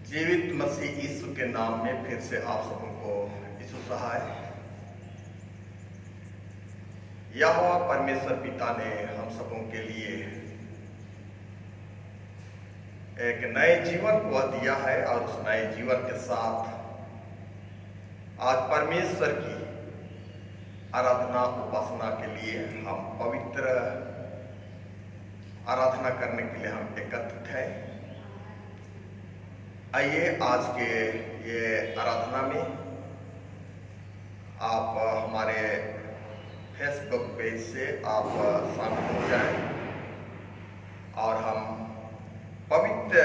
जीवित मसीह यीशु के नाम में फिर से आप सबको यीशु सहाय। यहोवा परमेश्वर पिता ने हम सबों के लिए एक नए जीवन को दिया है और उस नए जीवन के साथ आज परमेश्वर की आराधना उपासना के लिए हम पवित्र आराधना करने के लिए हम एकत्रित हैं। आइए आज के ये आराधना में आप हमारे फेसबुक पेज से आप शामिल हो जाएं और हम पवित्र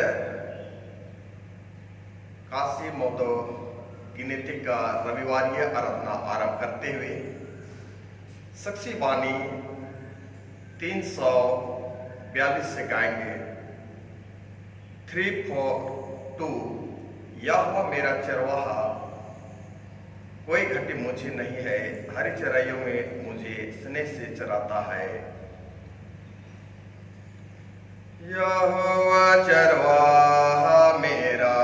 काशी मोदो गिनती का रविवारीय आराधना आरंभ करते हुए साक्षी वाणी 342 से गाएंगे 3-4-2। यहोवा मेरा चरवाहा, कोई घटी मुझे नहीं है, हरी चराइयों में मुझे स्नेह से चराता है। यहोवा चरवाहा मेरा,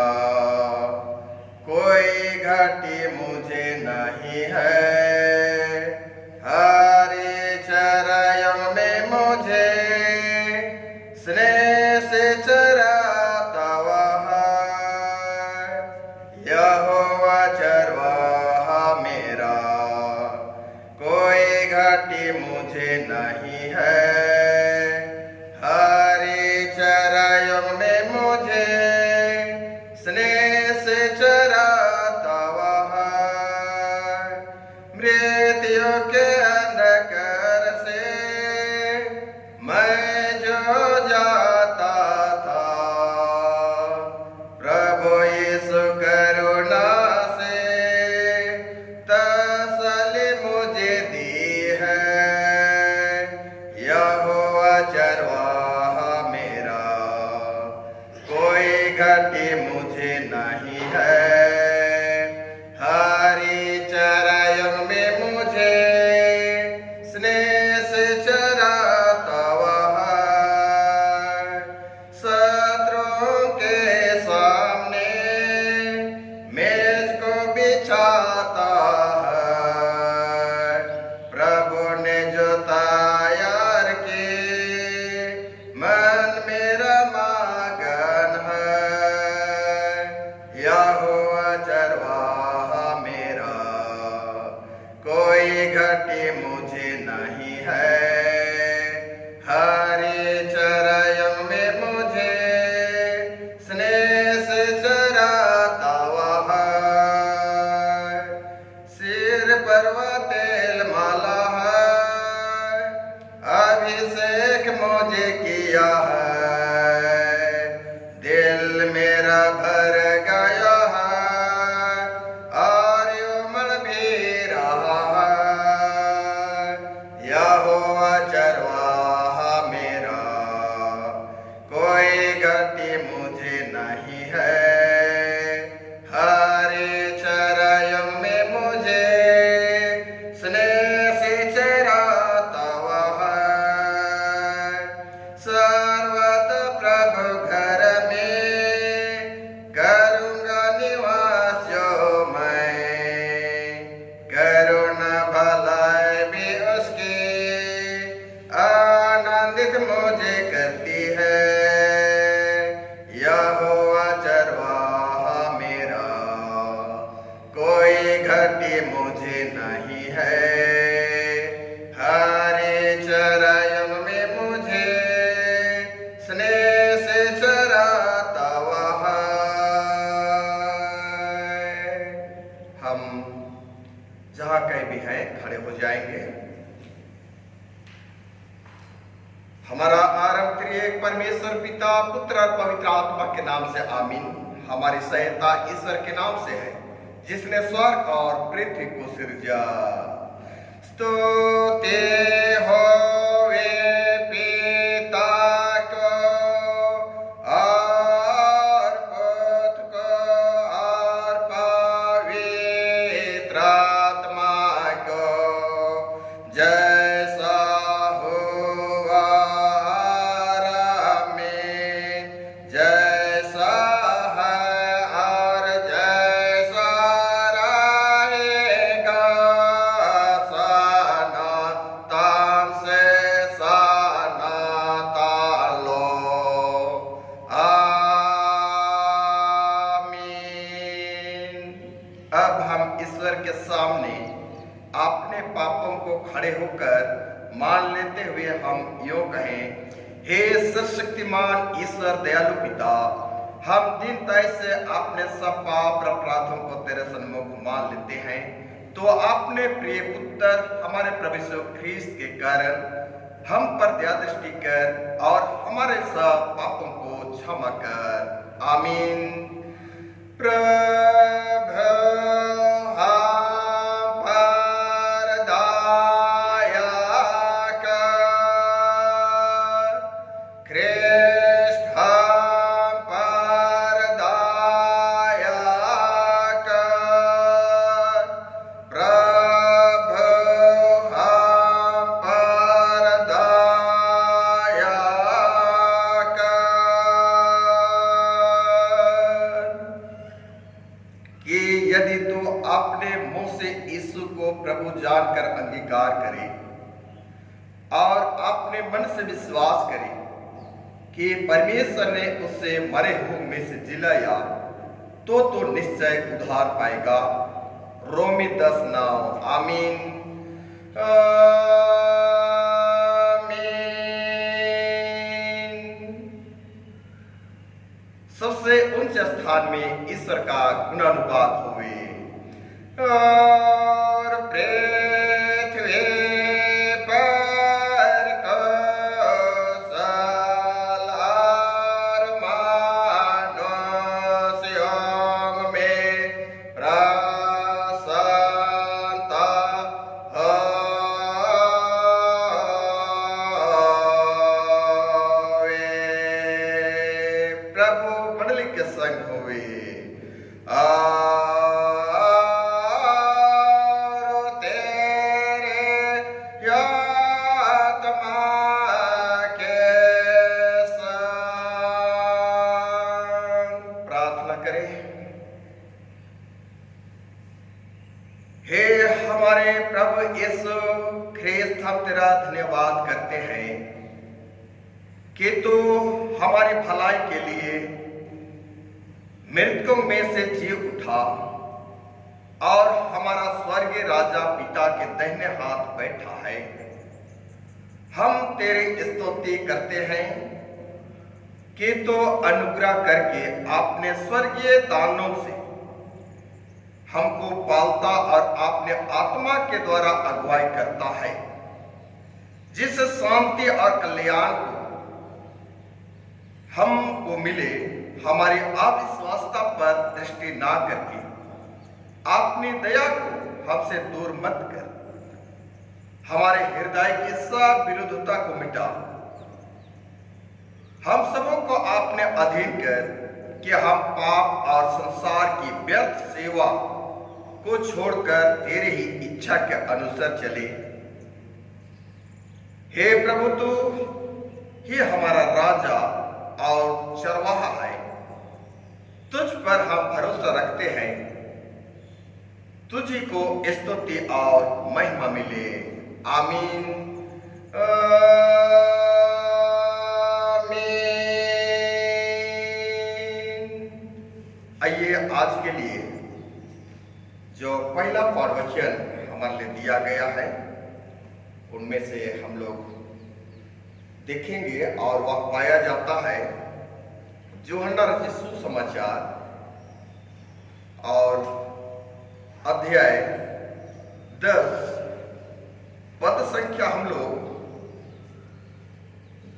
कोई घटी मुझे नहीं है, हरी चराइयों में मुझे स्नेह से चराता है। यहोवा चरवाहा मेरा, कोई घटी मुझे नहीं है, हरी चराइयों में मुझे स्नेह से चराता है। मृत्यु के अंधकार से मैं जो जाता था, प्रभु यीशु करुणा से तसल्ली मुझे दी है। यहोवा चरवाहा मेरा, कोई घटी मुझे नहीं है, हरी चराइयों में मुझे स्नेह से चराता है। शत्रुओं के सामने मेज को बिछाता है, प्रभु ने जो तैयार की मन मेरा मगन है। यहोवा चरवाहा मेरा, कोई घटी मुझे नहीं है, हरी चराइयों में मुझे स्नेह से चराता है। सिर पर वह तेल माला है, अभिषेक मुझे किया है, दिल मेरा भर गया है और उमड़ भी रहा है। यहोवा चरवाहा मेरा, कोई घटी मुझे नहीं है, हरी चराइयों में मुझे स्नेह से चराता है। सर्वदा प्रभु घर में करूँगा निवास जो मैं, करुणा भलाई भी उसकी आनंदित मुझे करती है। यहोवा चरवाहा मेरा, कोई घटी मुझे नहीं है, हरी चराइयों में मुझे स्नेह से चराता है। हम जहाँ कहीं भी हैं खड़े हो जाएंगे। हमारा आरंभ करिए परमेश्वर पिता, पुत्र और पवित्र आत्मा के नाम से आमीन। हमारी सहायता ईश्वर के नाम से है, जिसने स्वर्ग और पृथ्वी को सिरजा। स्तुति होवे पिता को और पुत्र को और पवित्र आत्मा को, जैसा हुआ आरंभ में, जैसा है अब हम ईश्वर के सामने अपने पापों को खड़े होकर मान लेते हुए हम यूं कहें, हे सर्वशक्तिमान ईश्वर दयालु पिता, हम दीनता से अपने सब पाप और अपराधों को तेरे सन्मुख मान लेते हैं। तो अपने प्रिय पुत्र हमारे प्रभु यीशु ख्रीस्त के कारण हम पर दया दृष्टि कर और हमारे सब पापों को क्षमा कर। आमीन। प्रभु हम पर दया कर, ख्रीस्त हम पर दया कर, प्रभु हम पर दया कर। कि यदि तू अपने मुंह से यीशु को प्रभु जानकर अंगीकार करे और अपने मन से विश्वास करे कि परमेश्वर ने उसे मरे हुए में से जिलाया, तो निश्चय उद्धार पाएगा। रोमी 10:9। आमीन। आमीन। सबसे उच्च स्थान में ईश्वर का गुणानुवाद हुए और पृथ्वी पर कौशल और मनुष्यों में प्रसन्नता होवे। प्रभु मंडली के संग होवे और तेरे आत्मा के संग। प्रार्थना करें। हे हमारे प्रभु यीशु ख्रीस्त, हम तेरा धन्यवाद करते हैं कि तू हमारी भलाई के लिए मृतकों में से जी उठा और हमारा स्वर्गीय राजा पिता के दाहिने हाथ बैठा है। हम तेरी स्तुति करते हैं कि तू अनुग्रह करके अपने स्वर्गीय दानों से हमको पालता और अपने आत्मा के द्वारा अगुवाई करता है, जिस शांति और कल्याण को हमको मिले हमारी अविश्वासता पर दृष्टि ना करके अपनी दया को हमसे दूर मत कर। हमारे हृदय की सब विरुद्धता को मिटा हम सबों को अपने अधीन कर कि हम पाप और संसार की व्यर्थ सेवा को छोड़कर तेरे ही इच्छा के अनुसार चले। हे प्रभु, तू ही हमारा राजा और चरवाहा है। तुझ पर हम भरोसा रखते हैं। तुझी को स्तुति और महिमा मिले। आमीन। आमीन। आइए आज के लिए जो पहला प्रवचन हमारे लिए दिया गया है उनमें से हम लोग देखेंगे और वह पाया जाता है यूहन्ना रचित सुसमाचार और अध्याय 10 पद संख्या हम लोग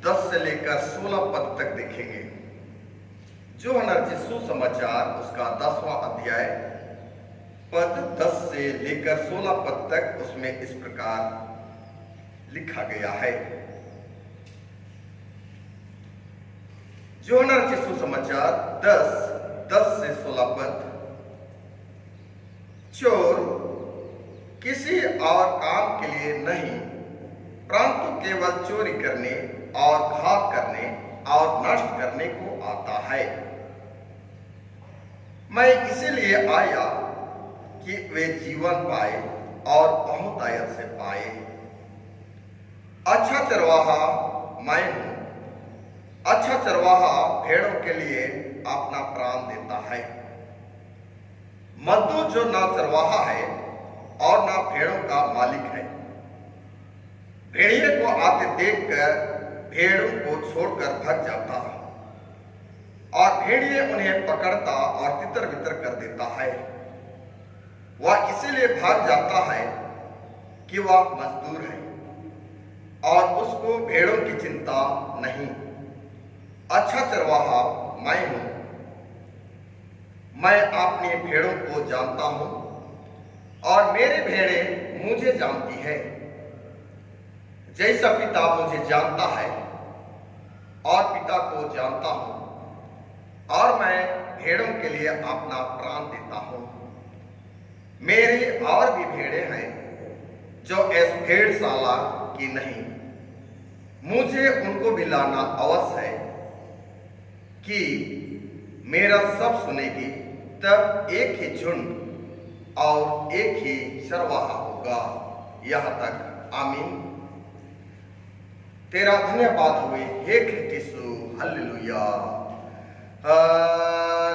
10 से लेकर 16 पद तक देखेंगे। यूहन्ना रचित सुसमाचार उसका 10वां अध्याय पद 10 से लेकर 16 पद तक उसमें इस प्रकार लिखा गया है। यूहन्ना रचित सुसमाचार 10 से 16 पद। चोर किसी और काम के लिए नहीं, परंतु केवल चोरी करने और घात करने और नष्ट करने को आता है। मैं इसीलिए आया कि वे जीवन पाए और बहुतायत से पाए। अच्छा चरवाहा मैं हूं। अच्छा चरवाहा भेड़ों के लिए अपना प्राण देता है। मजदूर जो ना चरवाहा है और ना भेड़ों का मालिक है, भेड़िए को आते देखकर भेड़ों को छोड़कर भाग जाता और भेड़िए उन्हें पकड़ता और तितर बितर कर देता है। वह इसीलिए भाग जाता है कि वह मजदूर है और उसको भेड़ों की चिंता नहीं। अच्छा चरवाहा मैं हूं, मैं अपनी भेड़ों को जानता हूं और मेरी भेड़ें मुझे जानती है। जैसा पिता मुझे जानता है और पिता को जानता हूं और मैं भेड़ों के लिए अपना प्राण देता हूं। मेरी और भी भेड़ें हैं जो इस भेड़शाला की नहीं, मुझे उनको भी लाना अवश्य है कि मेरा सब सुनेगी। तब एक ही झुंड और एक ही चरवाहा होगा। यहां तक आमीन। तेरा धन्यवाद हुए हे ख्रिस्त यीशु। हालेलुया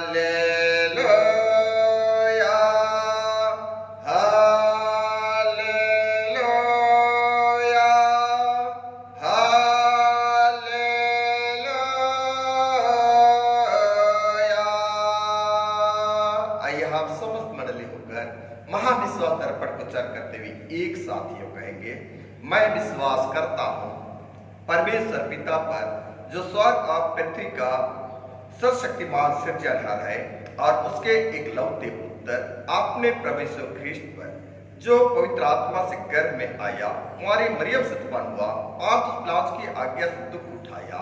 हालेलुया हालेलुया हालेलुया। आइए हम समस्त मंडली होकर महाविश्वास दर्पण को उच्चारण करते हुए एक साथ यूं कहेंगे, मैं विश्वास करता हूं परमेश्वर पिता पर जो स्वर्ग और पृथ्वी का सर्वशक्तिमान सृजनहार है और उसके एकलौते पुत्र अपने प्रभु यीशु ख्रीस्त पर जो पवित्र आत्मा से गर्भ में आया, कुंवारी मरियम से उत्पन्न हुआ, पांच पिलातुस की आज्ञा से दुख उठाया,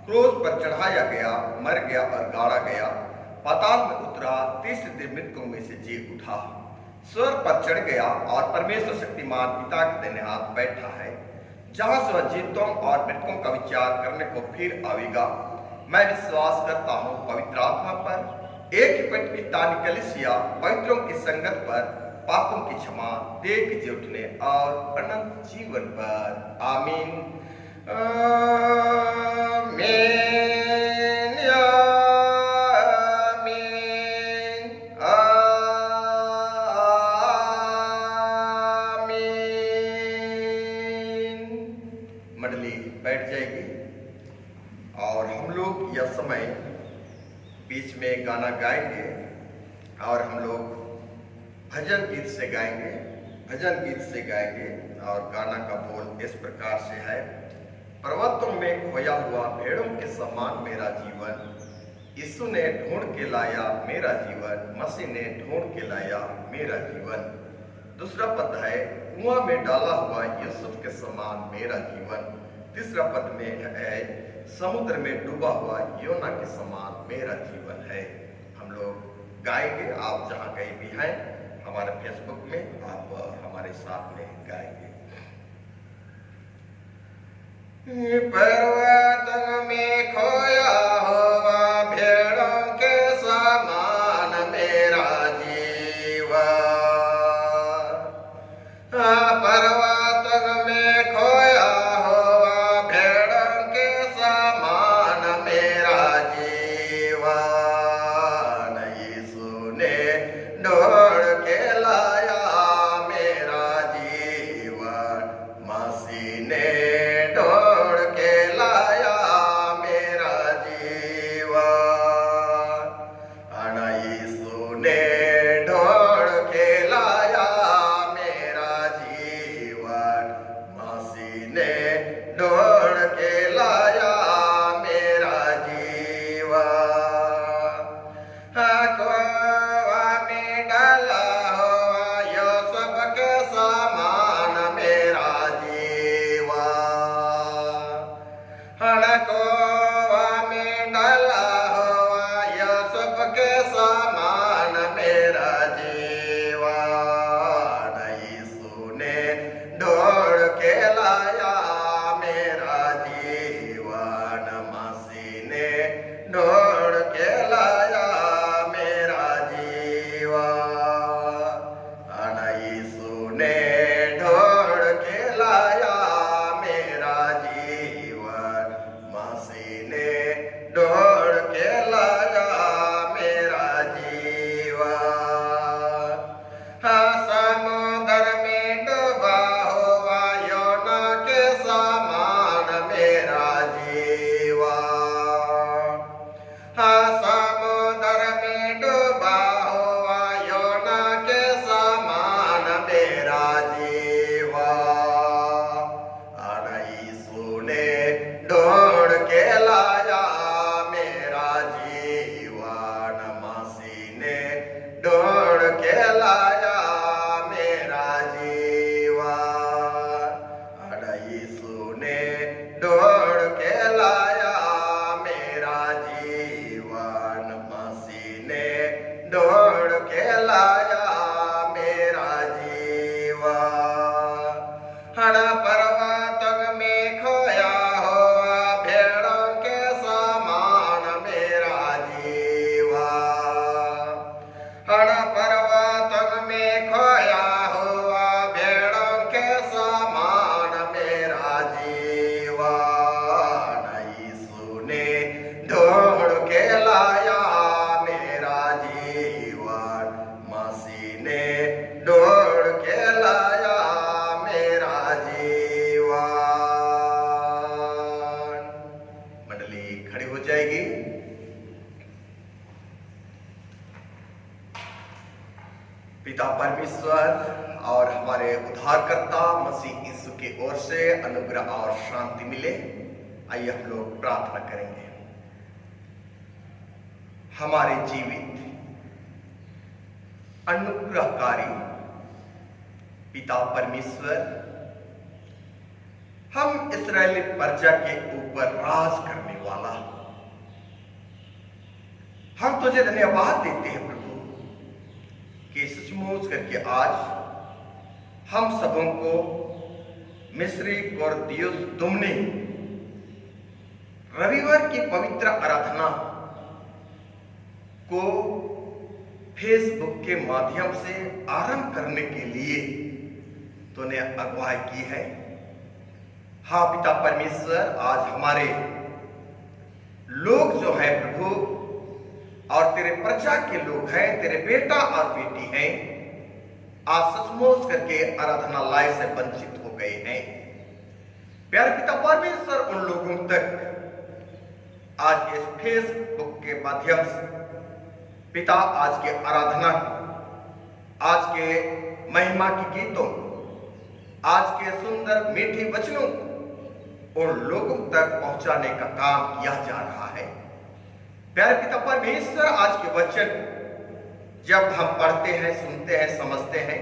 क्रूस पर चढ़ाया गया, मर गया और गाड़ा गया, पाताल में उतरा, तीसरे दिन मृतकों में से जी उठा, स्वर्ग पर चढ़ गया और परमेश्वर शक्तिमान पिता के दाहिने हाथ बैठा है, जहां से वह जीवितों और मृतकों का विचार करने को फिर आवेगा। मैं विश्वास करता हूं पवित्र आत्मा पर, एक ही पवित्र कलीसिया, पवित्रों की संगत पर, पापों की क्षमा, देह के जी उठने और अनंत जीवन पर। आमीन आमीन आमीन आमीन। मंडली बैठ जाएगी और हम लोग यह समय बीच में गाना गाएंगे और हम लोग भजन गीत से गाएंगे। भजन गीत से गाएंगे और गाना का बोल इस प्रकार से है, पर्वतों में खोया हुआ भेड़ों के समान मेरा जीवन, यीशु ने ढूंढ के लाया मेरा जीवन, मसीह ने ढूंढ के लाया मेरा जीवन। दूसरा पद है, कुआं में डाला हुआ यूसुफ के समान मेरा जीवन। तीसरा पद में है, समुद्र में डूबा हुआ योना के समान मेरा जीवन है। हम लोग गाएंगे, आप जहां कहीं भी हैं हमारे फेसबुक में आप हमारे साथ में गाएंगे। पर्वत में खोया हुआ भेड़ों के समान मेरा जीवन, पर्वत में खोया हुआ भेड़ों के समान मेरा जीवन, यीशु ने ढूंढ के लाया मेरा जीवन, मसीह ने ढूंढ के लाया मेरा ने ढूंढ के लाया मेरा जीवन। मंडली खड़ी हो जाएगी। पिता परमेश्वर और हमारे उद्धारकर्ता मसीह यीशु की ओर से अनुग्रह और शांति मिले। आइए हम लोग प्रार्थना करेंगे। हमारे जीवित अनुग्रहकारी पिता परमेश्वर, हम इस्राएली प्रजा के ऊपर राज करने वाला, हम तुझे धन्यवाद देते हैं प्रभु कि सचमुच करके आज हम सबों को मिस्री गोरदियुस दुमनी रविवार की पवित्र आराधना को फेसबुक के माध्यम से आरंभ करने के लिए तूने अगुवाई की है। हाँ पिता परमेश्वर, आज हमारे लोग जो है प्रभु और तेरे प्रजा के लोग हैं, तेरे बेटा और बेटी हैं, आज सचमुच करके आराधना लाइव से वंचित हो गए हैं। प्यारे पिता परमेश्वर, उन लोगों तक आज इस फेसबुक के माध्यम से पिता आज के आराधना, आज के महिमा के गीतों, आज के सुंदर मीठे वचनों उन लोगों तक पहुंचाने का काम किया जा रहा है। प्यारे पिता परमेश्वर, आज के वचन जब हम पढ़ते हैं, सुनते हैं, समझते हैं,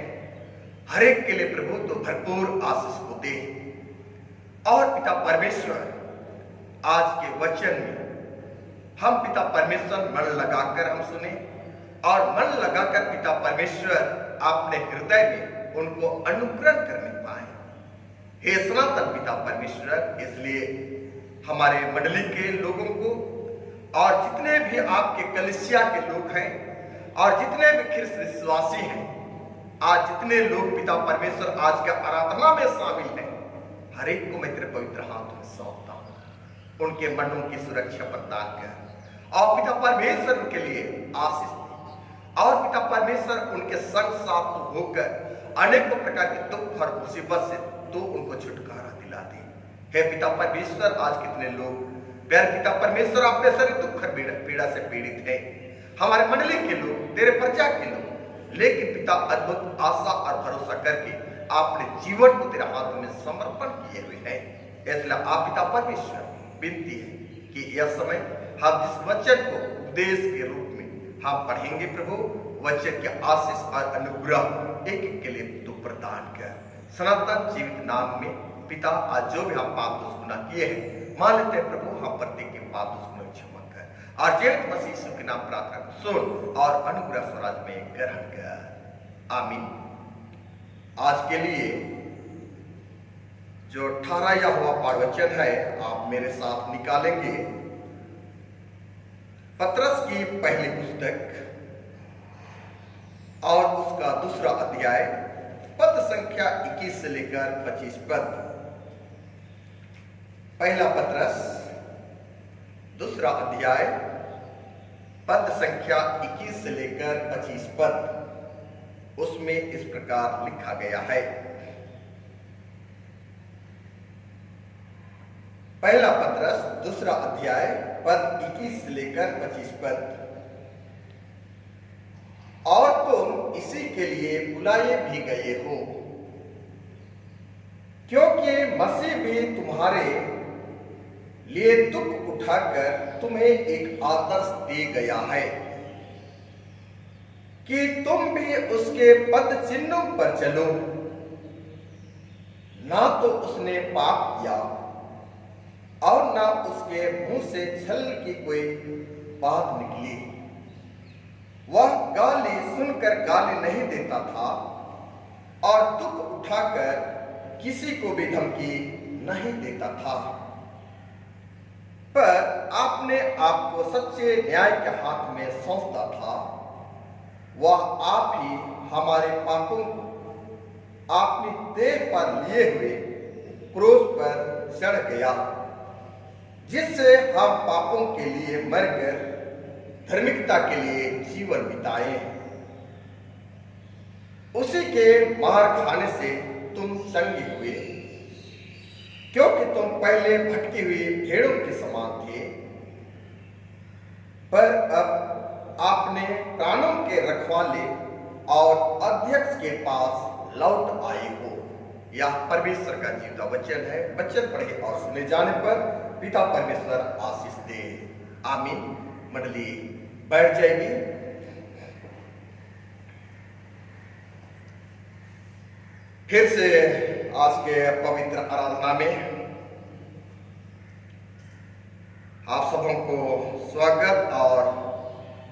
हर एक के लिए प्रभु तो भरपूर आशीष को दे। और पिता परमेश्वर, आज के वचन में हम पिता परमेश्वर मन लगाकर हम सुने और मन लगाकर पिता परमेश्वर अपने हृदय में उनको अनुग्रह करने पाए। हे सनातन पिता परमेश्वर, इसलिए हमारे मंडली के लोगों को और जितने भी आपके कलीसिया के लोग हैं और जितने भी ख्रिस्त विश्वासी हैं, आज जितने लोग पिता परमेश्वर आज के आराधना में शामिल हैं, हर एक को मैं तेरे पवित्र हाथ में सौंपता हूं। उनके मनों की सुरक्षा प्रदान कर और पिता परमेश्वर उनके लिए आशीष दे और पिता परमेश्वर उनके संग साथ होकर अनेकों प्रकार के दुख और मुसीबत से तो उनको छुटकारा दिला दे। हे पिता परमेश्वर, आज कितने लोग प्यारे पिता परमेश्वर अपने सारे दुख और पीड़ा से पीड़ित हैं, हमारे मंडली के लोग, तेरे प्रजा के लोग, लेकिन पिता अद्भुत आशा और भरोसा करके आपने जीवन को तेरे हाथ में समर्पण किए हुए हैं। इसलिए आप पिता परमेश्वर, विनती है कि यह समय हम जिस वचन को उपदेश के रूप में हम पढ़ेंगे प्रभु, वचन के आशीष और अनुग्रह एक एक के लिए तू प्रदान कर। सनातन जीवित नाम में पिता, आज जो भी हम पाप दोष गुनाह किए हैं, मान लेते हैं प्रभु, हम प्रत्येक के पाप दोष गुनाह क्षमा कर और जीवित मसीह यीशु के नाम प्रार्थना को सुन और अनुग्रह स्वराज में ग्रहण कर। आमीन। आज के लिए जो ठहराया हुआ पाठवचन है आप मेरे साथ निकालेंगे। पतरस की पहली पुस्तक और उसका दूसरा अध्याय, पद संख्या 21 से लेकर 25 पद। पहला पतरस दूसरा अध्याय, पद संख्या 21 से लेकर 25 पद। उसमें इस प्रकार लिखा गया है। पहला पतरस दूसरा अध्याय, पद 21 से लेकर 25 पद। और तुम इसी के लिए बुलाए भी गए हो, क्योंकि मसीह भी तुम्हारे लिए दुख उठाकर तुम्हें एक आदर्श दे गया है कि तुम भी उसके पद चिन्हों पर चलो। ना तो उसने पाप किया और ना उसके मुंह से छल की कोई बात निकली। वह गाली सुनकर गाली नहीं देता था और दुख उठाकर किसी को भी धमकी नहीं देता था, पर आपने आपको सच्चे न्याय के हाथ में सौंपता था। वह आप ही हमारे पापों को अपनी देह पर लिए हुए क्रूस पर चढ़ गया, जिससे हम पापों के लिए मरकर धार्मिकता के लिए जीवन बिताए। उसी के मार खाने से तुम चंगे हुए, क्योंकि तुम पहले भटकी हुई भेड़ों के समान थे, पर अब आपने प्राणों के रखवाले और अध्यक्ष के पास लौट आए हो। यह परमेश्वर का जीवता वचन है। वचन पढ़े और सुने जाने पर पिता परमेश्वर आशीष दे। आमीन। मंडली बैठ जाएगी। फिर से आज के पवित्र आराधना में आप सबों को स्वागत और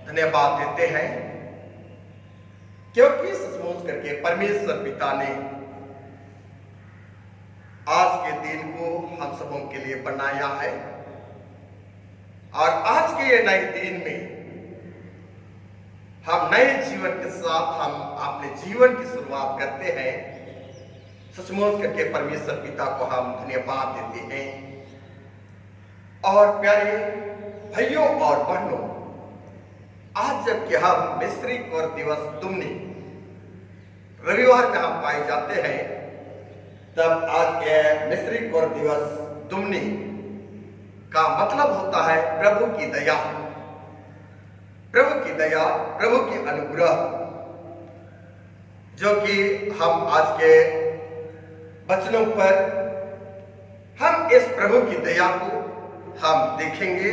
धन्यवाद देते हैं, क्योंकि सचमुच करके परमेश्वर पिता ने आज के दिन को हम सबों के लिए बनाया है। और आज के ये नए दिन में हम नए जीवन के साथ हम अपने जीवन की शुरुआत करते हैं। सचमुच करके परमेश्वर पिता को हम धन्यवाद देते हैं। और प्यारे भाइयों और बहनों, आज जबकि हम मिस्री कौर दिवस दुमनी रविवार में हम पाए जाते हैं, तब आज के मिस्री कौर दिवस दुमनी का मतलब होता है प्रभु की दया, प्रभु की दया, प्रभु की अनुग्रह, जो कि हम आज के वचनों पर हम इस प्रभु की दया को हम देखेंगे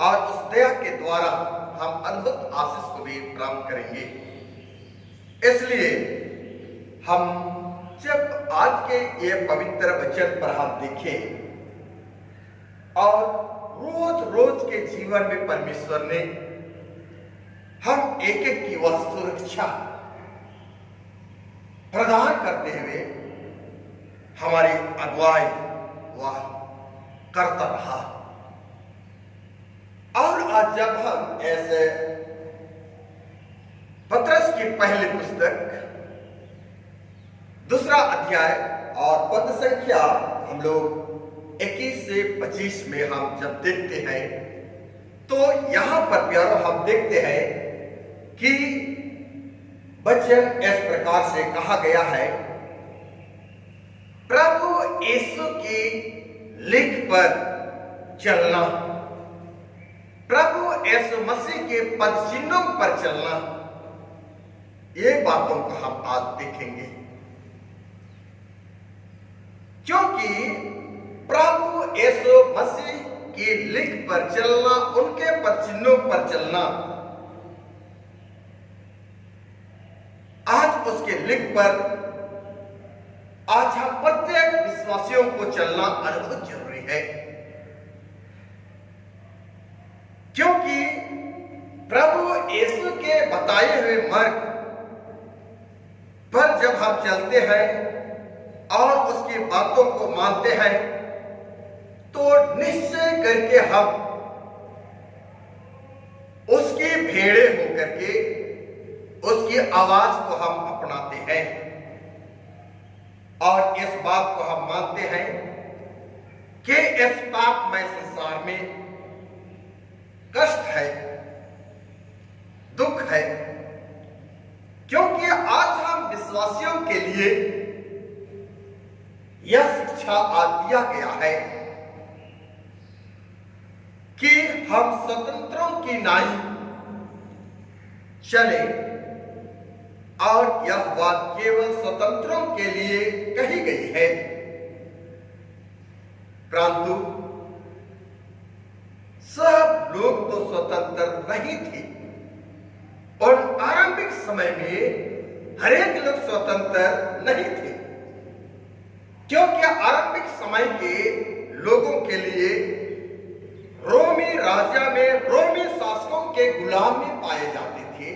और उस दया के द्वारा हम अद्भुत आशीष को भी प्राप्त करेंगे। इसलिए हम जब आज के ये पवित्र वचन पर हम देखें और रोज रोज के जीवन में परमेश्वर ने हम एक एक की वह सुरक्षा प्रदान करते हुए हमारी अगुवाई वह करता रहा। और आज जब हम ऐसे पतरस की पहली पुस्तक दूसरा अध्याय और पद संख्या हम लोग 21 से 25 में हम जब देखते हैं, तो यहां पर प्यारों हम देखते हैं कि वचन इस प्रकार से कहा गया है, प्रभु यीशु की लिख पर चलना, प्रभु यीशु मसीह के पद चिन्हों पर चलना। ये बातों को हम आज देखेंगे, क्योंकि प्रभु यीशु मसीह की लिख पर चलना, उनके पद चिन्हों पर चलना, आज उसके लिख पर आज हम प्रत्येक विश्वासियों को चलना अद्भुत जरूरी है। क्योंकि प्रभु यीशु के बताए हुए मार्ग पर जब हम चलते हैं और उसकी बातों को मानते हैं, तो निश्चय करके हम उसकी भेड़े होकर के उसकी आवाज को हम अपनाते हैं और इस बात को हम मानते हैं कि इस पापमय संसार में कष्ट है, दुख है, क्योंकि आज हम विश्वासियों के लिए यह शिक्षा आज दिया गया है कि हम स्वतंत्रों की नाई चले, और यह बात केवल स्वतंत्रों के लिए कही गई है, परंतु सब लोग तो स्वतंत्र नहीं थे। और आरंभिक समय में हर एक लोग स्वतंत्र नहीं थे, क्योंकि आरंभिक समय के लोगों के लिए रोमी राजा में रोमी शासकों के गुलाम में पाए जाते थे,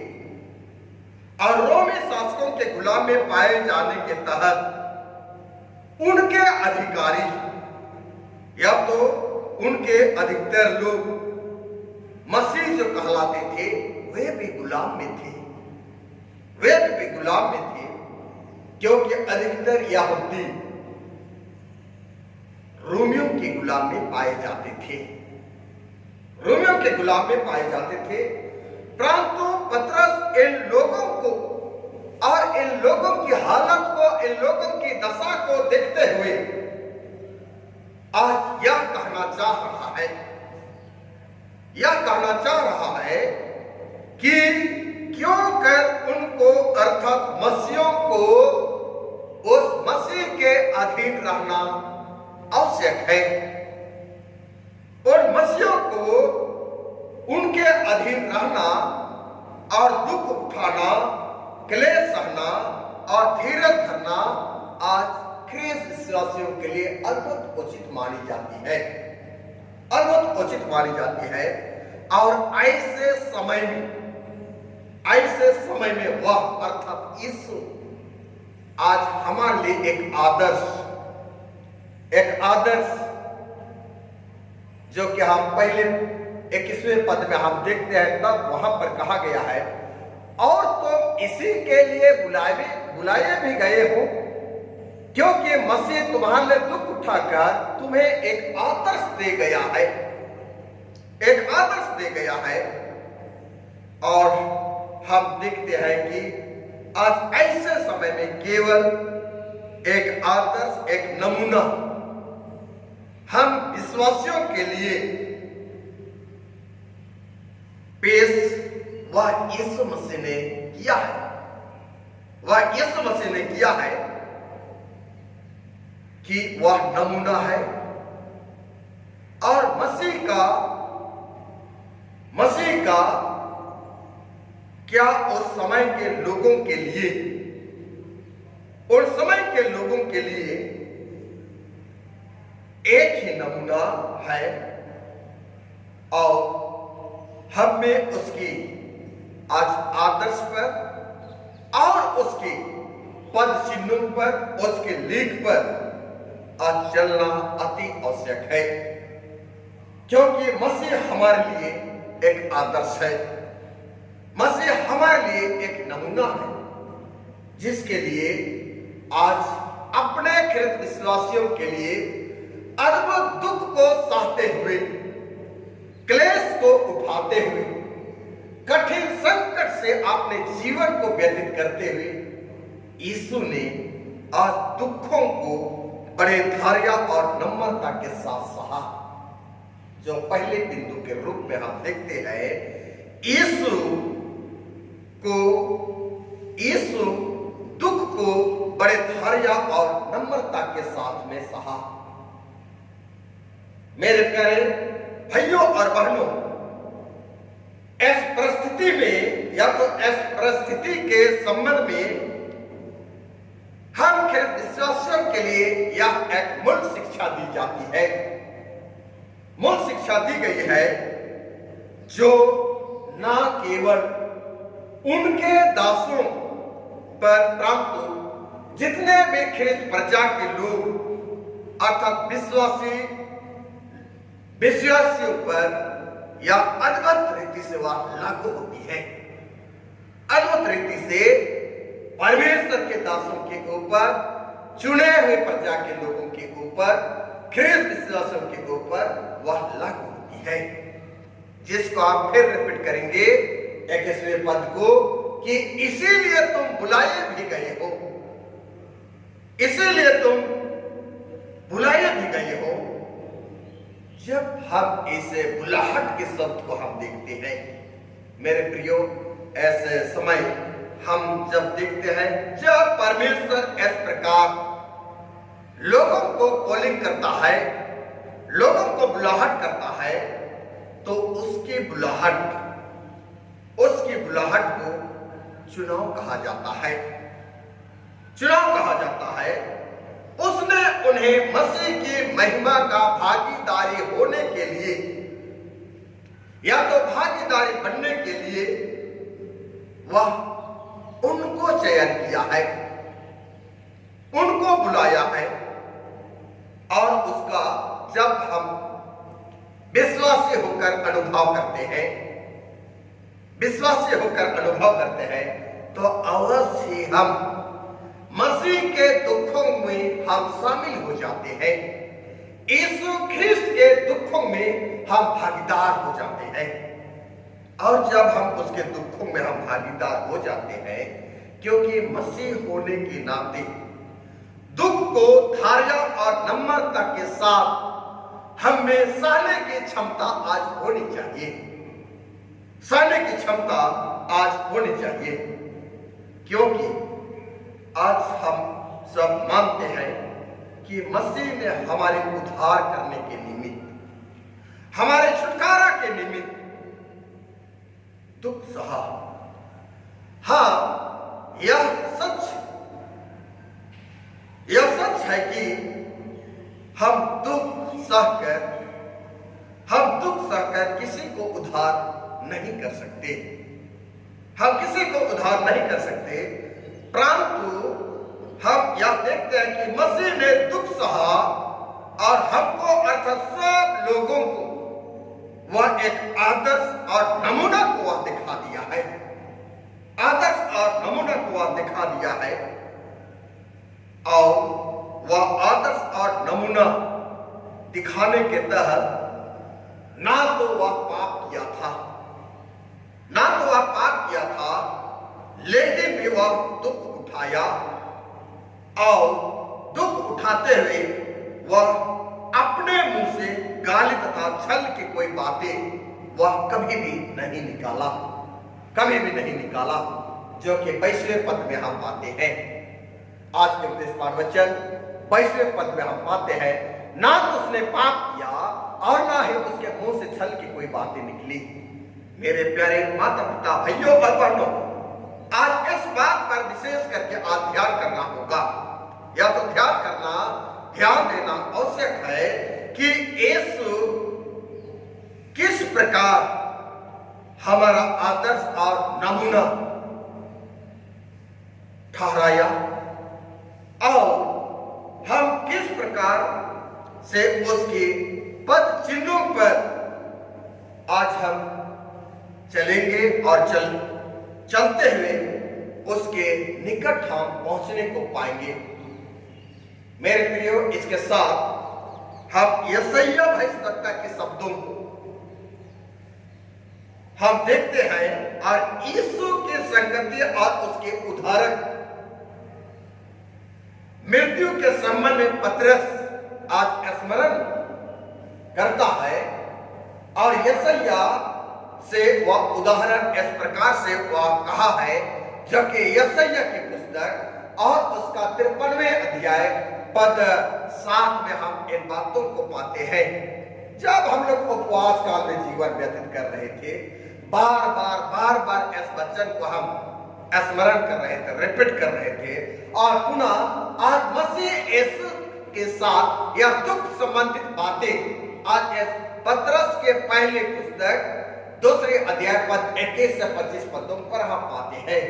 और रोमी शासकों के गुलाम में पाए जाने के तहत उनके अधिकारी या तो उनके अधिकतर लोग मसीह जो कहलाते थे वे भी गुलाम में थे, वे भी गुलाम में थे, क्योंकि अधिकतर यहूदी रोमियों के गुलाम में पाए जाते थे, रोमियों के गुलाम में पाए जाते थे। परंतु पतरस इन लोगों को और इन लोगों की हालत को, इन लोगों की दशा को देखते हुए आज यह कहना चाह रहा है, यह कहना चाह रहा है कि क्यों कर उनको अर्थात मसीहों को उस मसीह के अधीन रहना आवश्यक है। उन मसीहों को उनके अधीन रहना और दुख उठाना, क्लेश सहना और धीरज धरना आज ख्रीस्त विश्वासियों के लिए अद्भुत उचित मानी जाती है, अद्भुत उचित मानी जाती है। और ऐसे समय में वह अर्थात यीशु आज हमारे लिए एक आदर्श जो कि हम पहले 21वें पद में हम देखते हैं, तब वहां पर कहा गया है, और तुम इसी के लिए बुलाए भी गए हो क्योंकि मसीह तुम्हारे लिए दुख उठाकर तुम्हें एक आदर्श दे गया है, एक आदर्श दे गया है। और हम देखते हैं कि आज ऐसे समय में केवल एक आदर्श, एक नमूना हम विश्वासियों के लिए पेश वह यीशु मसीह ने किया है, वह यीशु मसीह ने किया है कि वह नमूना है। और मसीह का क्या उस समय के लोगों के लिए, उस समय के लोगों के लिए एक ही नमूना है और हम में उसकी आज आदर्श पर और उसके पद चिन्हों पर, उसके लेख पर आज चलना अति आवश्यक है, क्योंकि मसीह हमारे लिए एक आदर्श है, मसीह हमारे लिए एक नमूना है, जिसके लिए आज अपने ख्रीस्त विश्वासियों के लिए अद्भुत दुख को सहते हुए, क्लेश को उठाते हुए, कठिन संकट से अपने जीवन को व्यतीत करते हुए यीशु ने आज दुखों को बड़े धैर्य और नम्रता के साथ सहा। जो पहले बिंदु के रूप में हम देखते हैं, यीशु दुख को बड़े धैर्य और नम्रता के साथ में सहा। मेरे प्यारे भाइयों और बहनों, इस परिस्थिति में या तो इस परिस्थिति के संबंध में हम ख्रीस्त विश्वासियों के लिए यह एक मूल शिक्षा दी जाती है, मूल शिक्षा दी गई है, जो ना केवल उनके दासों पर परंतु जितने भी ख्रीस्त प्रजा के लोग अर्थात विश्वासियों पर या अद्भुत रीति से वह लागू होती है, अद्भुत रीति से परमेश्वर के दासों के ऊपर, चुने हुए प्रजा के लोगों के ऊपर, ख्रीस्त विश्वासियों के ऊपर वह लागू होती है, जिसको आप फिर रिपीट करेंगे 21वें पद को कि इसीलिए तुम बुलाए भी गए हो, इसीलिए तुम बुलाए भी गए हो। जब हम इसे बुलाहट के शब्द को हम देखते हैं, मेरे प्रियो, ऐसे समय हम जब देखते हैं जब परमेश्वर इस प्रकार लोगों को कॉलिंग करता है, लोगों को बुलाहट करता है, तो उसकी बुलाहट को चुनाव कहा जाता है, चुनाव कहा जाता है। उसने उन्हें मसीह की महिमा का भागीदारी होने के लिए या तो भागीदारी बनने के लिए वह उनको चयन किया है, उनको बुलाया है। और उसका जब हम विश्वासी होकर अनुभव करते हैं, विश्वासी होकर अनुभव करते हैं, तो अवश्य ही हम मसीह के दुखों में हम शामिल हो जाते हैं, यीशु ख्रीस्त के दुखों में हम भागीदार हो जाते हैं। और जब हम उसके दुखों में हम भागीदार हो जाते हैं, क्योंकि मसीह होने के नाते दुख को धैर्य और नम्रता के साथ हमें सहने की क्षमता आज होनी चाहिए। सहने की क्षमता आज होनी चाहिए, क्योंकि आज हम सब मानते हैं कि मसीह ने हमारे उद्धार करने के निमित्त, हमारे छुटकारा के निमित्त दुख सहा। हाँ, यह सच है कि हम दुख सहकर किसी को उद्धार नहीं कर सकते। हम किसी को उद्धार नहीं कर सकते, परंतु हम यह देखते हैं कि मसीह ने दुख सहा और हमको अर्थात सब लोगों को वह एक आदर्श और नमूना को वह दिखा दिया है। आदर्श और नमूना को वह दिखा दिया है, और वह आदर्श और नमूना दिखाने के तहत ना तो वह पाप किया था, लेकिन भी वह दुख उठाया, और दुख उठाते हुए वह अपने मुंह से गाली तथा छल की कोई बातें वह कभी भी नहीं निकाला, जो कि 22वें पद में हम पाते हैं। आज के उपदेश पाठ वचन 22वें पद में हम पाते हैं, ना तो उसने पाप किया और ना ही उसके मुंह से छल की कोई बातें निकली। मेरे प्यारे माता पिता, भाइयों और बहनों, आज इस बात पर विशेष करके आज ध्यान करना होगा, या तो ध्यान देना आवश्यक है कि यीशु किस प्रकार हमारा आदर्श और नमूना ठहराया, और हम किस प्रकार से उसके पद चिन्हों पर आज हम चलेंगे और चलते हुए उसके निकट हम पहुंचने को पाएंगे। मेरे प्रियो, इसके साथ हम यशायाह भविष्यवक्ता के शब्दों को हम देखते हैं, और यीशु की संगति और उसके उदाहरण मृत्यु के संबंध में पतरस आज स्मरण करता है, और यशायाह से वह उदाहरण इस प्रकार से वह कहा है, जो कि यशायाह की पुस्तक और उसका 53वें अध्याय पद 7 में हम इन बातों को पाते हैं। जब हम लोग उपवास काल में जीवन व्यतीत कर रहे थे, बार बार इस वचन को हम स्मरण कर रहे थे, रिपीट कर रहे थे, और पुनः आज मसीह यीशु के साथ यह दुख संबंधित बातें आज इस पतरस के पहले पुस्तक 2 अध्याय पद 21 से 25 पदों पर हम पाते हैं।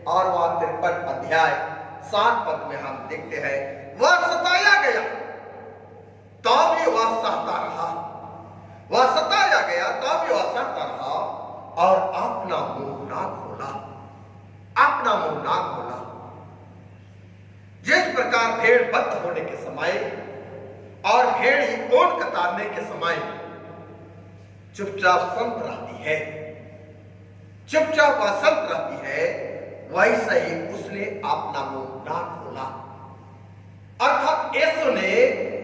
और वह 53 अध्याय 7 पद में हम देखते हैं, वह सताया गया तो भी वह सहता रहा, वह सताया गया तो भी वह सहता रहा, और अपना मुंह ना खोला। जिस प्रकार भेड़ बद्ध होने के समय और भेड़ ही कोट कतारने के समय चुपचाप संत रहती है, वैसे ही उसने अपना मुंह ना खोला। अर्थात यीशु ने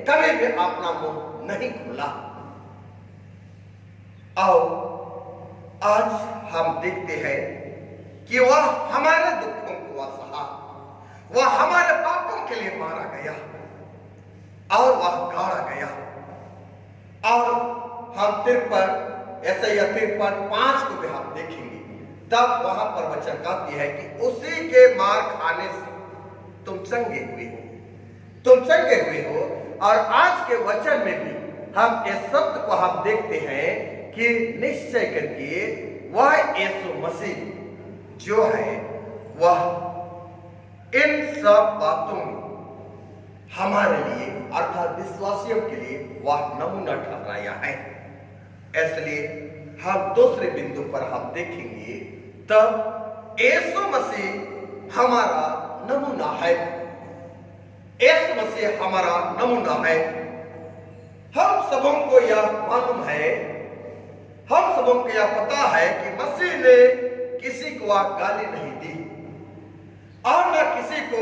कभी भी अपना मुंह नहीं खोला। और आज हम देखते हैं कि वह हमारे दुखों को वह सहा, वह हमारे पापों के लिए मारा गया और वह गाड़ा गया। और हम 53:5 को भी हम देखेंगे, तब वहां पर वचन कहती है कि उसी के मार खाने से तुम चंगे हुए हो। और आज के वचन में भी हम इस शब्द को हम देखते हैं कि निश्चय करके वह यीशु मसीह जो है, वह इन सब बातों में हमारे लिए अर्थात विश्वासियों के लिए वह नमूना ठहराया है। इसलिए हम दूसरे बिंदु पर हम देखेंगे, तब यीशु मसीह हमारा नमूना है। यीशु मसीह हमारा नमूना है। हम सबों को यह मालूम है, हम सबों को यह पता है कि मसीह ने किसी को गाली नहीं दी, और न किसी को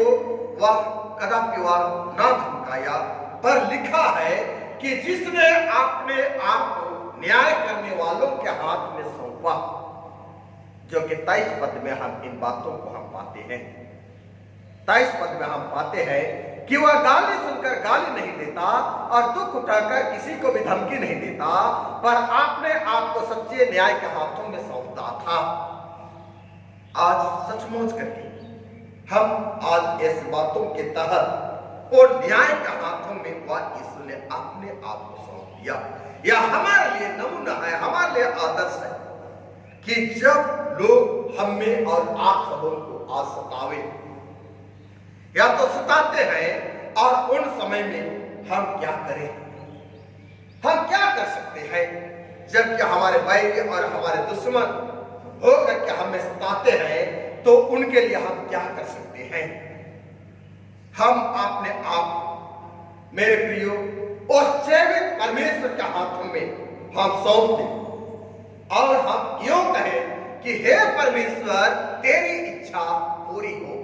वह कदापि वह न धमकाया, पर लिखा है कि जिसने अपने आप को न्याय करने वालों के हाथ में सौंपा, जो कि 23 पद में हम इन बातों को हम पाते हैं। 23 पद में हम पाते हैं कि वह गाली सुनकर गाली नहीं देता और दुख उठाकर किसी को भी धमकी नहीं देता, पर अपने आप को सच्चे न्याय के हाथों में सौंपता था। आज सचमुच करके हम आज इस बातों के तहत और न्याय के हाथों में वह यीशु ने अपने आप को सौंप दिया। यह हमारे लिए नमूना है, हमारे लिए आदर्श है कि जब लोग हमें और आप सबों को आज सतावे या तो सताते हैं, और उन समय में हम क्या करें, हम क्या कर सकते हैं जबकि हमारे भाई और हमारे दुश्मन होकर के हमें सताते हैं, तो उनके लिए हम क्या कर सकते हैं। हम अपने आप मेरे प्रियो उस जीवित परमेश्वर के हाथों में हम सौंप दें और हम यूं कहें कि हे परमेश्वर, तेरी इच्छा पूरी हो,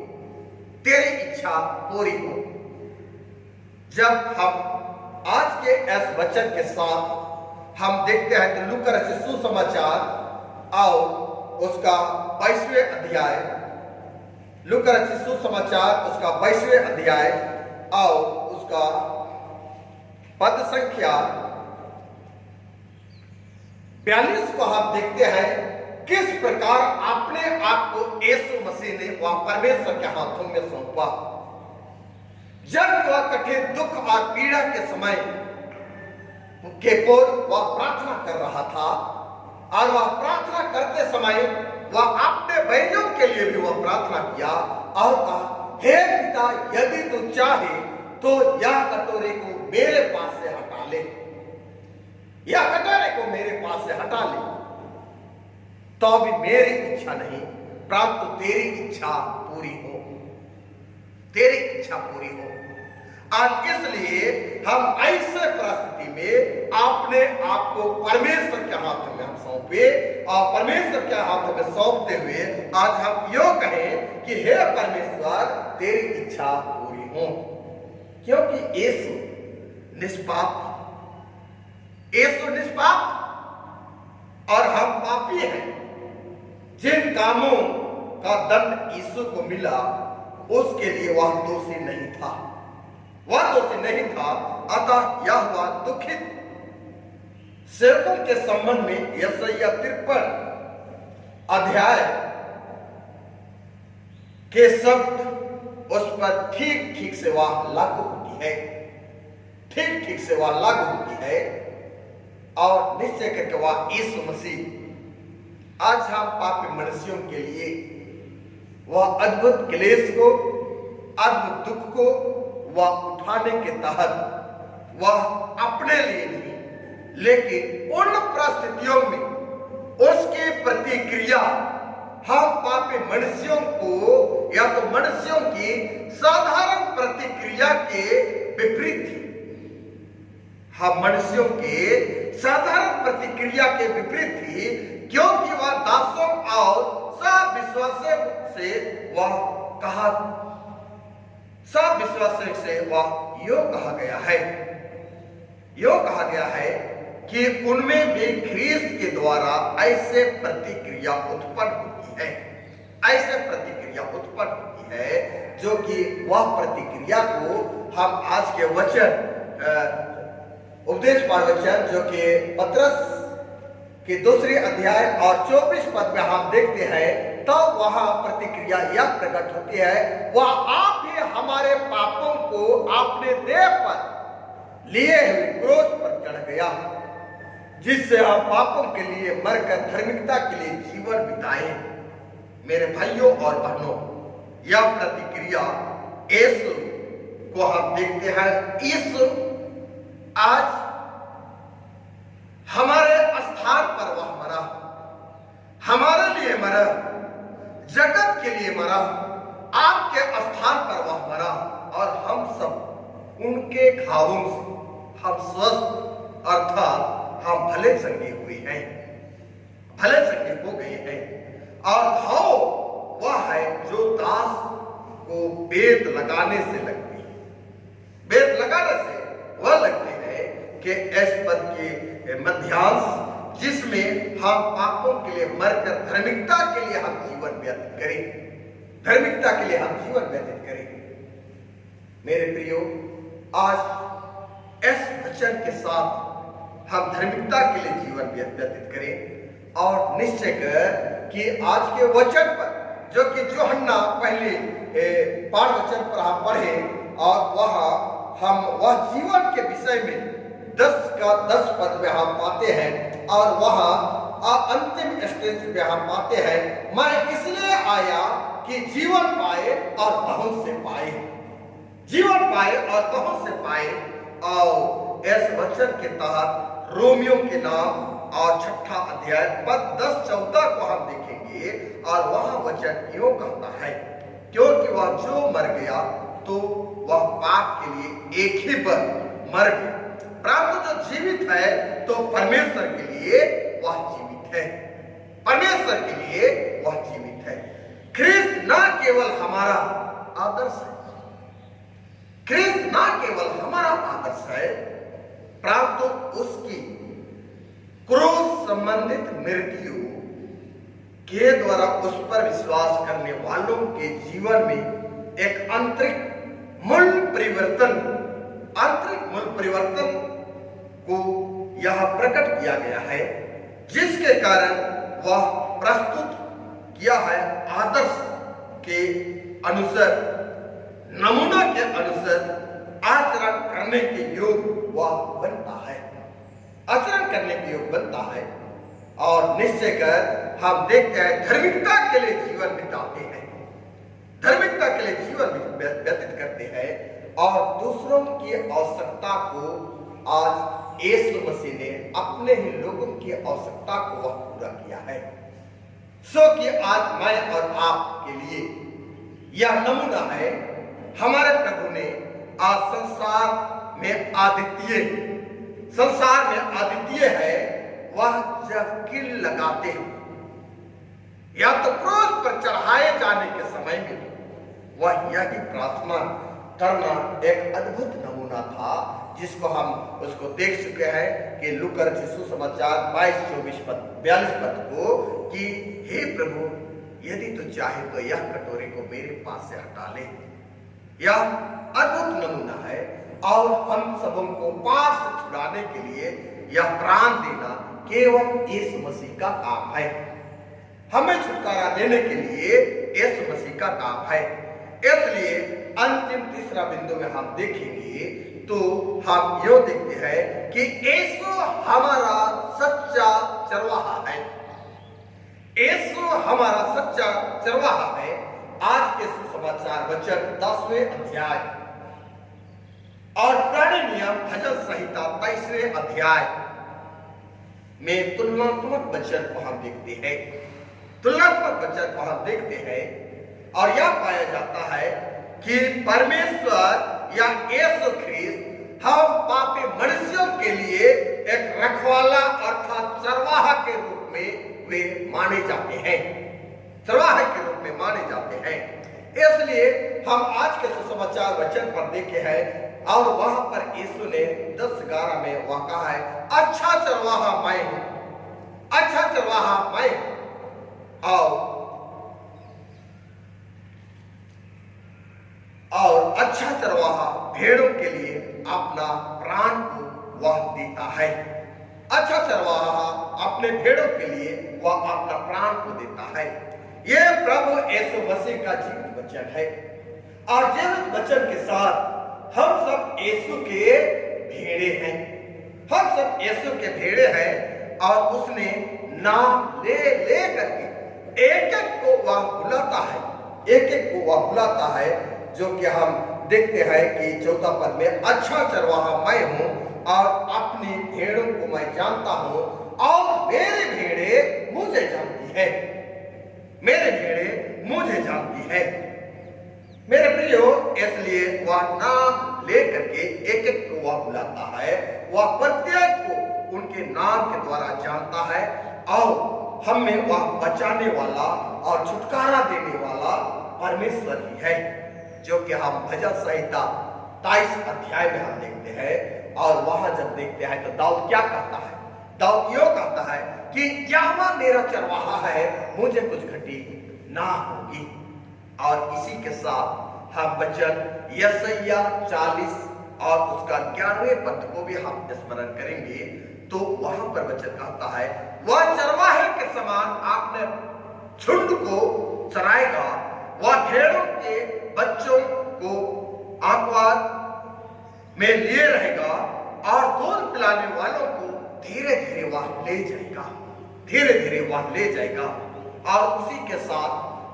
तेरी इच्छा पूरी हो। जब हम आज के इस वचन के साथ हम देखते हैं तो लूका रचित सुसमाचार और उसका 22वें अध्याय, लूका रचित सुसमाचार उसका 22वें अध्याय और उसका पद संख्या 42 को हम देखते हैं किस प्रकार अपने आप को यीशु मसीह ने वह परमेश्वर के हाथों में सौंपा। जब वह कठिन दुख और पीड़ा के समय के पूर्व वह प्रार्थना कर रहा था, और वह प्रार्थना करते समय वह अपने बैरियों के लिए भी वह प्रार्थना किया और कहा, हे पिता, यदि तू चाहे तो यह कटोरे को मेरे पास से हटा ले, यह कटोरे को मेरे पास से हटा ले, तो भी मेरी इच्छा नहीं परंतु तेरी इच्छा पूरी हो, तेरी इच्छा पूरी हो। और इसलिए हम ऐसे परिस्थिति में अपने आप को परमेश्वर के हाथों में हम सौंपे, और परमेश्वर के हाथों में सौंपते हुए आज हम यो कहें कि हे परमेश्वर, तेरी इच्छा पूरी हो। क्योंकि यीशु निष्पाप, यीशु निष्पाप और हम पापी हैं। जिन कामों का दंड यीशु को मिला उसके लिए वह दोषी नहीं था, वह दोषी नहीं था। अतः यह हुआ दुखित सेवकों के संबंध में यशायाह 53 अध्याय के शब्द उस पर ठीक ठीक से वह लागू होती है, ठीक ठीक से वह लागू होती है। और निश्चय करके वह यीशु मसीह आज हम पापी मनुष्यों के लिए वह अद्भुत क्लेश को, अद्भुत दुख को वह उठाने के तहत वह अपने लिए नहीं लेकिन उन परिस्थितियों में उसकी प्रतिक्रिया हम पापी मनुष्यों को या तो मनुष्यों की साधारण प्रतिक्रिया के विपरीत थी। हम मनुष्यों के साधारण प्रतिक्रिया के विपरीत थी, क्योंकि वह दासों और सब विश्वासों से वह कहा, सब विश्वासों से वह यो कहा गया है, यो कहा गया है कि उनमें भी ख्रीस्त के द्वारा ऐसे प्रतिक्रिया उत्पन्न होती है, ऐसे प्रतिक्रिया उत्पन्न होती है, जो कि वह प्रतिक्रिया को हम आज के वचन उपदेश वचन जो कि पतरस के 2 अध्याय और 24 पद में हम देखते हैं, तो वहां प्रतिक्रिया यह प्रकट होती है, वह आप भी हमारे पापों को अपने देह पर लिए हुए क्रूस पर चढ़ गया, जिससे हम पापों के लिए मरकर धार्मिकता के लिए जीवन बिताए। मेरे भाइयों और बहनों, यह प्रतिक्रिया यीशु को हम देखते हैं। यीशु आज हमारे स्थान पर वह मरा, हमारे लिए मरा, जगत के लिए मरा, आपके स्थान पर वह मरा, और हम सब उनके घावों से हम स्वस्थ अर्थात हम भले चंगे हुए हैं, भले चंगे हो गए हैं। और घाव वह है जो दास को बेत लगाने से लगती है। बेत लगाने से वह लगते हैं कि इस पद के मध्यांश जिसमें हम पापों के लिए मरकर धार्मिकता के लिए हम जीवन व्यतीत करें, धार्मिकता के लिए हम जीवन व्यतीत करें। मेरे प्रियो, आज इस वचन के साथ हम धार्मिकता के लिए जीवन व्यतीत करें और निश्चय कर कि आज के वचन पर जो कि यूहन्ना पहले पाठ वचन पर हम पढ़े और वहां हम वह जीवन के विषय में 10 पद में हम पाते हैं और वहां अंतिम स्टेज पे हम पाते हैं, मैं इसलिए आया कि जीवन पाए और बहुत से पाए, जीवन पाए और बहुत से पाए। और इस वचन के तहत रोमियो के नाम और 6 अध्याय पद 10-14 को हम देखेंगे और वहां वचन यूं कहता है, क्योंकि वह जो मर गया तो वह पाप के लिए एक ही बार मर गया, परंतु जो जीवित है तो परमेश्वर के लिए वह जीवित है, परमेश्वर के लिए वह जीवित है। ख्रिस्त न केवल हमारा आदर्श है, ख्रिस्त न केवल हमारा आदर्श है, परंतु उसकी क्रूस संबंधित मृत्यु के द्वारा उस पर विश्वास करने वालों के जीवन में एक आंतरिक मूल परिवर्तन को यह प्रकट किया गया है, जिसके कारण वह प्रस्तुत किया है आदर्श के अनुसार, नमूना के अनुसार आचरण करने के योग वह बनता है, आचरण करने के योग बनता है। और निश्चय कर हम देखते हैं धार्मिकता के लिए जीवन बिताते हैं, धार्मिकता के लिए जीवन व्यतीत करते हैं और दूसरों की आवश्यकता को आज यीशु मसीह ने अपने ही लोगों की आवश्यकता को वह पूरा किया है। सो कि आज मैं और आप के लिए यह नमूना है। हमारे प्रभु ने आज संसार में अद्वितीय है, वह जब कील लगाते हैं या तो क्रूस पर चढ़ाए जाने के समय में वह यही प्रार्थना करना एक अद्भुत नमूना था, जिसको हम उसको देख चुके हैं कि लूका रचित सुसमाचार 22-42 पद को कि हे प्रभु, यदि तू चाहे तो यह कटोरे को मेरे पास से हटा ले। यह अद्भुत नमूना है और हम सबों को पाप से छुड़ाने के लिए यह प्राण देना केवल यीशु मसीह का काम है, हमें छुटकारा देने के लिए यीशु मसीह का काम है। इसलिए अंतिम तीसरा बिंदु में हम देखेंगे तो हम यो देखते हैं कि यीशु हमारा सच्चा चरवाहा है, यीशु हमारा सच्चा चरवाहा है। आज के सुसमाचार वचन 10वें अध्याय और प्राणी नियम भजन संहिता 23वें अध्याय में तुलनात्मक वचन को हम देखते हैं, तुलनात्मक वचन को हम देखते हैं और यह पाया जाता है कि परमेश्वर या यीशु ख्रिस्त हम पापी मनुष्यों के लिए एक रखवाला अर्थात चरवाहा के रूप में वे माने जाते हैं, चरवाहे के रूप में माने जाते हैं। इसलिए हम आज के सुसमाचार वचन पर देखे हैं और वहां पर यीशु ने 10-11 में वह कहा है, अच्छा चरवाहा मैं हूं, अच्छा चरवाहा मैं और अच्छा चरवाहा भेड़ों के लिए अपना प्राण को वह देता है, अच्छा चरवाहा अपने भेड़ों के लिए वह अपना प्राण को देता है। यह प्रभु यीशु मसीह का जीवित वचन है और जीवित वचन के साथ हम सब यीशु के भेड़े हैं, हम सब यीशु के भेड़े हैं और उसने नाम ले करके एक एक को वह बुलाता है, एक एक को वह बुलाता है, जो कि हम देखते हैं कि 4 पद में अच्छा चरवाहा मैं हूं और अपनी भेड़ों को मैं जानता हूं और मेरे भेड़े मुझे जानती है, मेरे भेड़े मुझे जानती है। मेरे प्रियो, इसलिए वह नाम लेकर के एक एक को वह बुलाता है, वह प्रत्येक को उनके नाम के द्वारा जानता है और हमें वह बचाने वाला और छुटकारा देने वाला परमेश्वर ही है, जो कि हम भजन संहिता 23 अध्याय में हम देखते हैं। और वहां जब देखते हैं तो दाऊद क्या कहता है? दाऊद यो कहता है कि यहोवा मेरा चरवाहा है, मुझे कुछ घटी ना होगी। और इसी के साथ हम वचन यशायाह 40 और उसका 11वें पद को भी हम स्मरण करेंगे। तो वहां पर वचन कहता है, वह चरवाहे के समान आपने झुंड को चराएगा, वह भेड़ों के बच्चों को आंकवार में लिए रहेगा और दूध पिलाने वालों को धीरे धीरे वह ले जाएगा, धीरे धीरे वह ले जाएगा। और उसी के साथ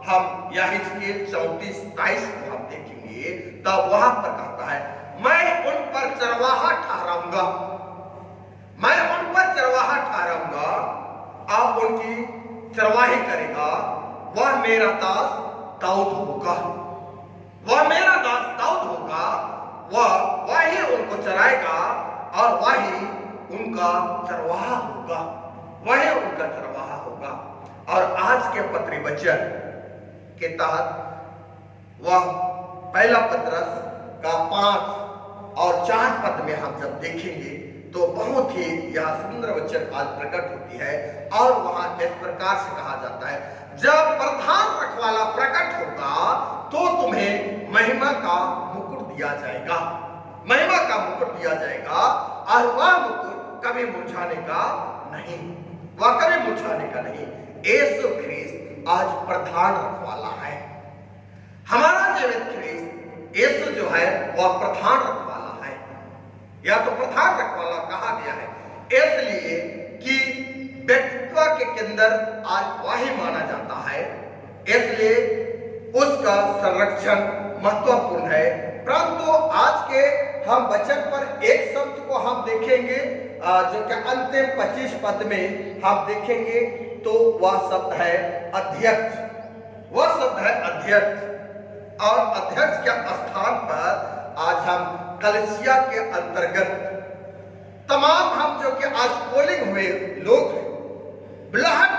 हम यहेजकेल 34:23 को हम देखेंगे, तब वहां पर कहता है, मैं उन पर चरवाहा ठहराऊंगा, मैं उन पर चरवाहा ठहराऊंगा, आप उनकी चरवाही करेगा, वह मेरा दास दाऊद होगा, वह मेरा दास दाऊद होगा, वह ही उनको चराएगा और वही उनका चरवाहा होगा, वही उनका चरवाहा होगा। और आज के पत्री वचन के तहत वह पहला पत्रस का 5 और 4 पद में हम जब देखेंगे तो बहुत ही यह सुंदर वचन आज प्रकट होती है। और वहां इस प्रकार से कहा जाता है, जब प्रधान रखवाला प्रकट होगा तो तुम्हें महिमा का मुकुट दिया जाएगा, महिमा का मुकुट दिया जाएगा। और वह मुकुट कभी मुरझाने का नहीं, वह कभी मुरझाने का नहीं। यीशु ख्रीस्त आज प्रधान रखवाला है, हमारा जीवित ख्रीस्त यीशु जो है वह प्रधान रखवाला है, या तो प्रधान रखवाला कहा गया है इसलिए कि व्यक्तित्व के केंद्र आज वही माना जाता है, इसलिए उसका संरक्षण महत्वपूर्ण है। परंतु आज के हम वचन पर एक शब्द को हम देखेंगे जो कि अंतिम 25 पद में हम देखेंगे, तो वह शब्द है अध्यक्ष, वह शब्द है अध्यक्ष। और अध्यक्ष के स्थान पर आज हम कलीसिया के अंतर्गत तमाम हम जो कि आज पोलिंग हुए लोग हैं, ब्लहट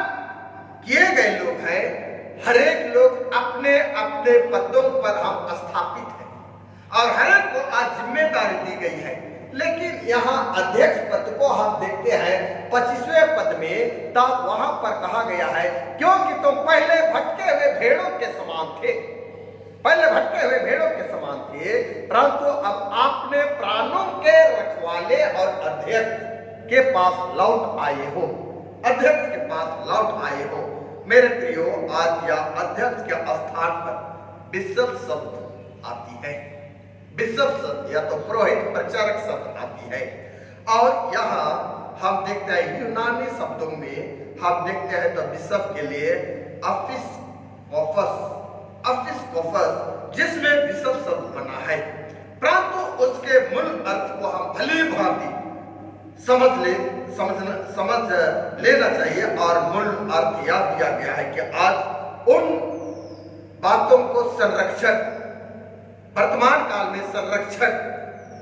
किए गए लोग हैं, हर एक लोग अपने अपने पदों पर हम स्थापित हैं और हर एक को आज जिम्मेदारी दी गई है। लेकिन यहाँ अध्यक्ष पद को हम देखते हैं 25वें पद में, तब वहां पर कहा गया है, क्योंकि तुम पहले भटके हुए भेड़ों के समान थे, पहले भटके हुए भेड़ों के समान थे, परंतु अब आपने प्राणों के रखवाले और अध्यक्ष के पास लौट आए हो, अध्यक्ष के पास लौट आए हो। मेरे प्रियो, आज यह अध्यक्ष के स्थान पर बिशप शब्द आती है, बिशप शब्द या तो पुरोहित प्रचारक शब्द आती है। और यहाँ हम देखते हैं यूनानी शब्दों में हम देखते हैं तो बिशप के लिए एपिस्कोपस, जिसमें बिशप शब्द बना है, परंतु उसके मूल अर्थ को हम भली भांति समझ लेना चाहिए। और मूल अर्थ यह दिया गया है कि आज उन बातों को संरक्षक, वर्तमान काल में संरक्षक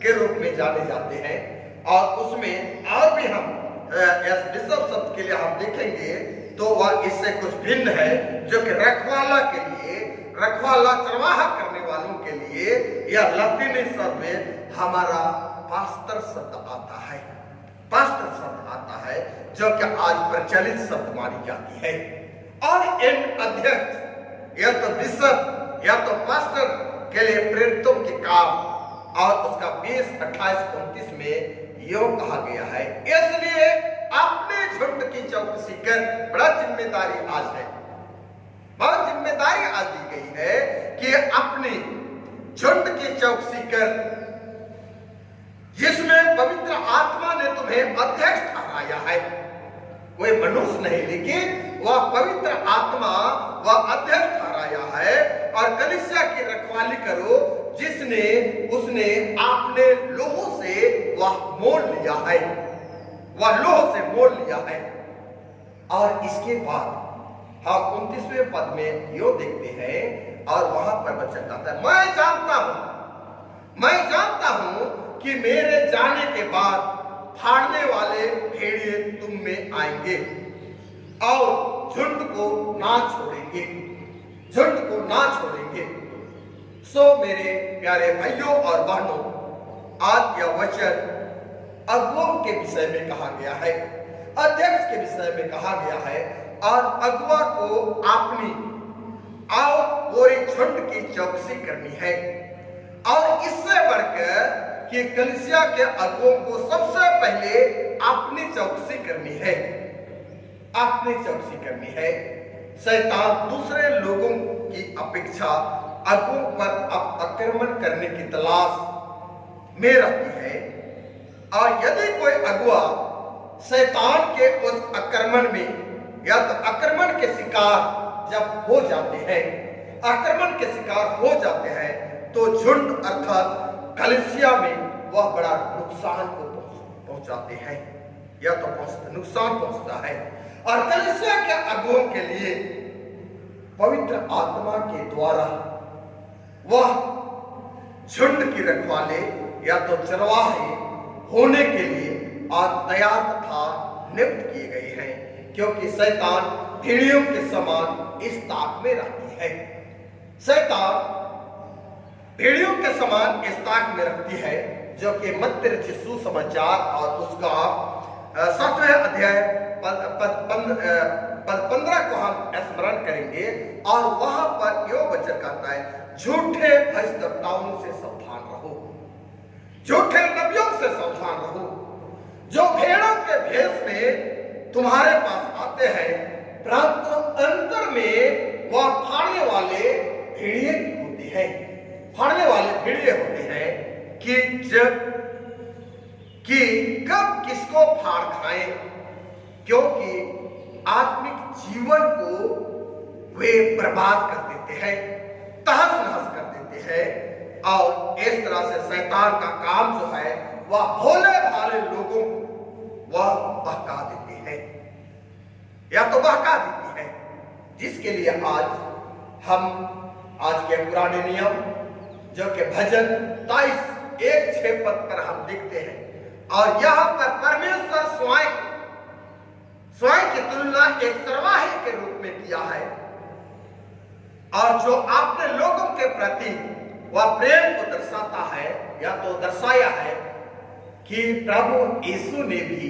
के रूप में जाने जाते हैं। और उसमें और भी हम बिशप शब्द के लिए हम देखेंगे तो वह इससे कुछ भिन्न है, जो कि रखवाला के लिए, रखवाला चरवाहा करने वालों के लिए यह लतीनी शब्द में हमारा पास्टर शब्द आता है, पास्टर शब्द आता है, जो कि आज प्रचलित शब्द मानी जाती है। और इन अध्यक्ष या तो बिशप या तो पास्टर के लिए प्रेरितों के काम और उसका 20, 28, 29 में यो कहा गया है, इसलिए अपने झुंड की चौकसी कर, बड़ा जिम्मेदारी आज है, बहुत जिम्मेदारी आज दी गई है कि अपनी झुंड की चौकसी कर, जिसमें पवित्र आत्मा ने तुम्हें अध्यक्ष ठहराया है। कोई मनुष्य नहीं, लेकिन वह पवित्र आत्मा वह अध्यक्ष ठहराया है। और कलीसिया की रखवाली करो, जिसने उसने आपने लोहों से वह मोल लिया है, वह लोह से मोल लिया है। और इसके बाद हम 29वें पद में यो देखते हैं और वहां पर वचन आता है, मैं जानता हूं कि मेरे जाने के बाद फाड़ने वाले भेड़िए तुम में आएंगे और झुंड को ना छोड़ेंगे, झुंड को ना छोड़ेंगे। सो मेरे प्यारे भाइयों और बहनों, आज यह वचन अगुओं के विषय में कहा गया है, अध्यक्ष के विषय में कहा गया है और अगुआ को अपनी और पूरी झुंड की चौकसी करनी है। और इससे बढ़कर कि कलीसिया के अगुओं को सबसे पहले अपनी चौकसी करनी है, अपनी चौकसी करनी है। शैतान दूसरे लोगों की अपेक्षा अगुओं पर आक्रमण करने की तलाश में रहती है और यदि कोई अगुआ शैतान के उस आक्रमण में या तो आक्रमण के शिकार जब हो जाते हैं, आक्रमण के शिकार हो जाते हैं, तो झुंड अर्थात कलीसिया में वह बड़ा नुकसान को पहुंचाते हैं या तो नुकसान पहुंचता है। और कलीसिया के अगुओं के लिए पवित्र आत्मा के द्वारा वह झुंड की रखवाले या तो चरवाहे होने के लिए तैयार तथा नियुक्त किए गए हैं, क्योंकि शैतान भेड़ियों के समान इस ताक में रहती है। शैतान भेड़ियों के समान इस ताक में रखती है, जो कि मत्ती रचित सुसमाचार और उसका 7वें अध्याय पद 15 को हम स्मरण करेंगे और वहां पर यो वचन कहता है, झूठे भविष्यद्वक्ताओं से सावधान रहो, झूठे नबियों से सावधान रहो, जो भेड़ों के भेष में तुम्हारे पास आते हैं, परंतु अंतर में वह फाड़ने वाले भेड़िए होते हैं, फाड़ने वाले भेड़िए होते हैं कि कब किसको फाड़ खाएं, क्योंकि आत्मिक जीवन को वे बर्बाद कर देते हैं, तहस नहस कर देते हैं। और इस तरह से शैतान का काम जो है वह भोले भाले लोगों को वह बहका देते हैं या तो बहका देती है, जिसके लिए आज के पुराने नियम जो कि भजन 23:1-6 पद पर हम देखते हैं। और यहाँ पर परमेश्वर स्वयं की तुलना एक चरवाहे के रूप में किया है और जो आपने लोगों के प्रति वह प्रेम को दर्शाता है या तो दर्शाया है कि प्रभु यीशु ने भी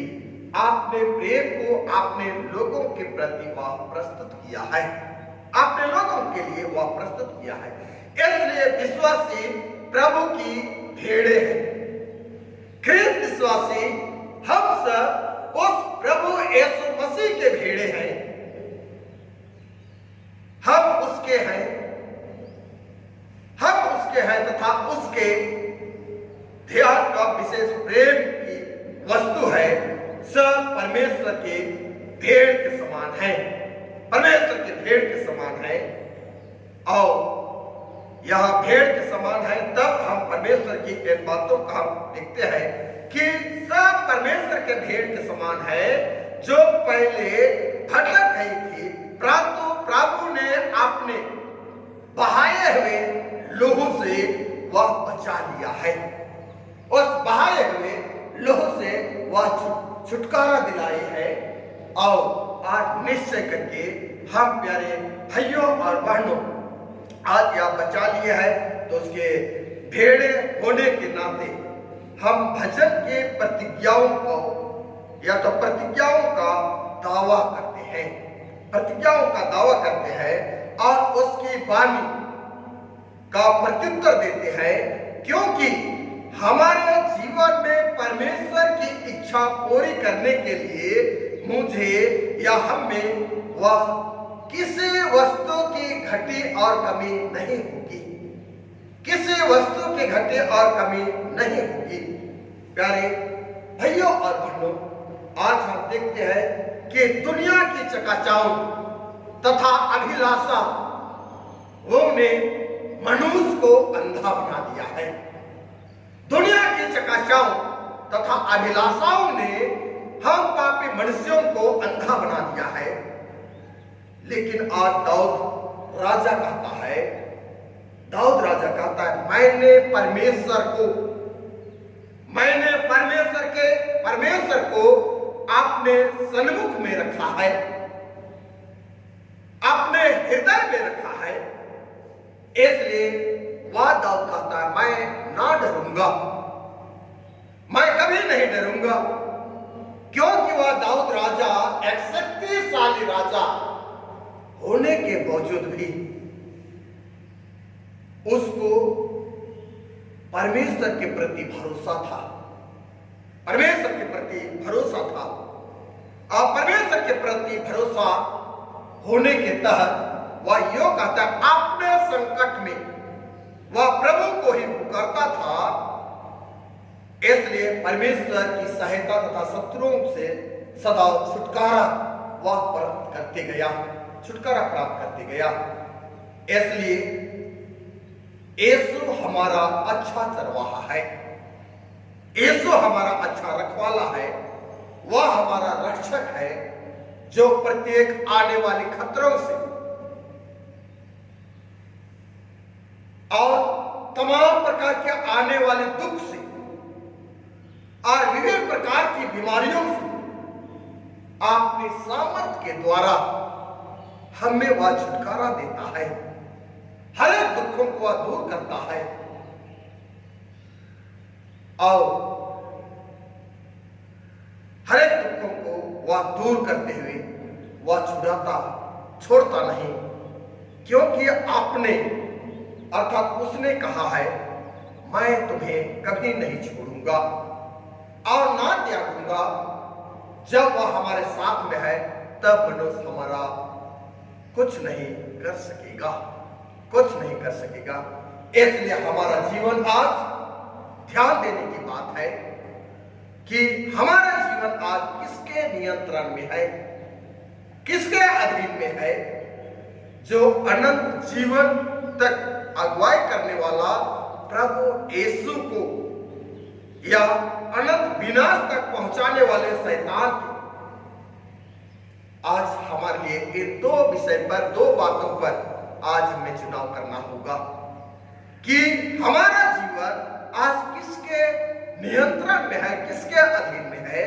आपने प्रेम को आपने लोगों के प्रति वह प्रस्तुत किया है, आपने लोगों के लिए वह प्रस्तुत किया है। इसलिए विश्वासी प्रभु की भेड़े हैं, ख्रिस्त विश्वासी हम सब उस प्रभु यीशु मसीह के भेड़े हैं, हम उसके हैं तथा उसके ध्यान का विशेष प्रेम की वस्तु है। सब परमेश्वर के भेड़ के समान है, परमेश्वर के भेड़ के समान है। और यह भेड़ के समान है, तब हम परमेश्वर की इन बातों का हम देखते हैं कि सब परमेश्वर के भेड़ के समान है, जो पहले भटक गई थी, परंतु प्रभु ने अपने बहाए हुए लोहू से वह बचा लिया है, उस बहाए हुए लोहू से वह छुटकारा दिलाई है। और आज निश्चय करके हम प्यारे भाइयों और बहनों, आज यह बचा लिया है, तो उसके भेड़े होने के नाते हम भजन के प्रतिज्ञाओं को या तो प्रतिज्ञाओं का दावा करते हैं, प्रतिज्ञाओं का दावा करते हैं और उसकी वाणी का प्रत्युत्तर देते हैं, क्योंकि हमारे जीवन में परमेश्वर की इच्छा पूरी करने के लिए मुझे या हम में वह किसी वस्तु की घटी और कमी नहीं होगी, किसी वस्तु की घटी और कमी नहीं होगी। प्यारे भाइयों और बहनों, आज हम देखते हैं कि दुनिया की चकाचौंध तथा अभिलाषा वो ने मनुष्य को अंधा बना दिया है। दुनिया की चकाचौंध तथा अभिलाषाओं ने हम पापी मनुष्यों को अंधा बना दिया है। लेकिन आज दाऊद राजा कहता है, मैंने परमेश्वर को अपने सन्मुख में रखा है, अपने हृदय में रखा है, इसलिए वह दाऊद कहता है मैं ना डरूंगा, मैं कभी नहीं डरूंगा, क्योंकि वह दाऊद राजा एक शक्तिशाली राजा होने के बावजूद भी उसको परमेश्वर के प्रति भरोसा था, परमेश्वर के प्रति भरोसा था। और परमेश्वर के प्रति भरोसा होने के तहत वह यो कहता है अपने संकट में वह प्रभु को ही पुकारता था, इसलिए परमेश्वर की सहायता तथा शत्रुओं से सदा छुटकारा वह प्राप्त करते गया, छुटकारा प्राप्त करते गया। इसलिए यीशु हमारा अच्छा चरवाहा है, यीशु हमारा अच्छा रखवाला है, वह हमारा रक्षक है, जो प्रत्येक आने वाले खतरों से और तमाम प्रकार के आने वाले दुख से और विभिन्न प्रकार की बीमारियों से अपनी सामर्थ के द्वारा हमें वह छुटकारा देता है, हर एक दुखों को वह दूर करता है और हर एक दुखों को वह दूर करते हुए वह छुड़ाता छोड़ता नहीं, क्योंकि आपने अर्थात उसने कहा है मैं तुम्हें कभी नहीं छोड़ूंगा और ना त्यागूंगा। जब वह हमारे साथ में है तब मनुष्य हमारा कुछ नहीं कर सकेगा, कुछ नहीं कर सकेगा। इसलिए हमारा जीवन आज ध्यान देने की बात है कि हमारा जीवन आज किसके नियंत्रण में है, किसके अधीन में है। जो अनंत जीवन तक अगुवाई करने वाला प्रभु यीशु को या अनंत विनाश तक पहुंचाने वाले शैतान को आज हमारे लिए इन दो विषय पर, दो बातों पर आज हमें चुनाव करना होगा कि हमारा जीवन आज किसके नियंत्रण में है, किसके अधीन में है।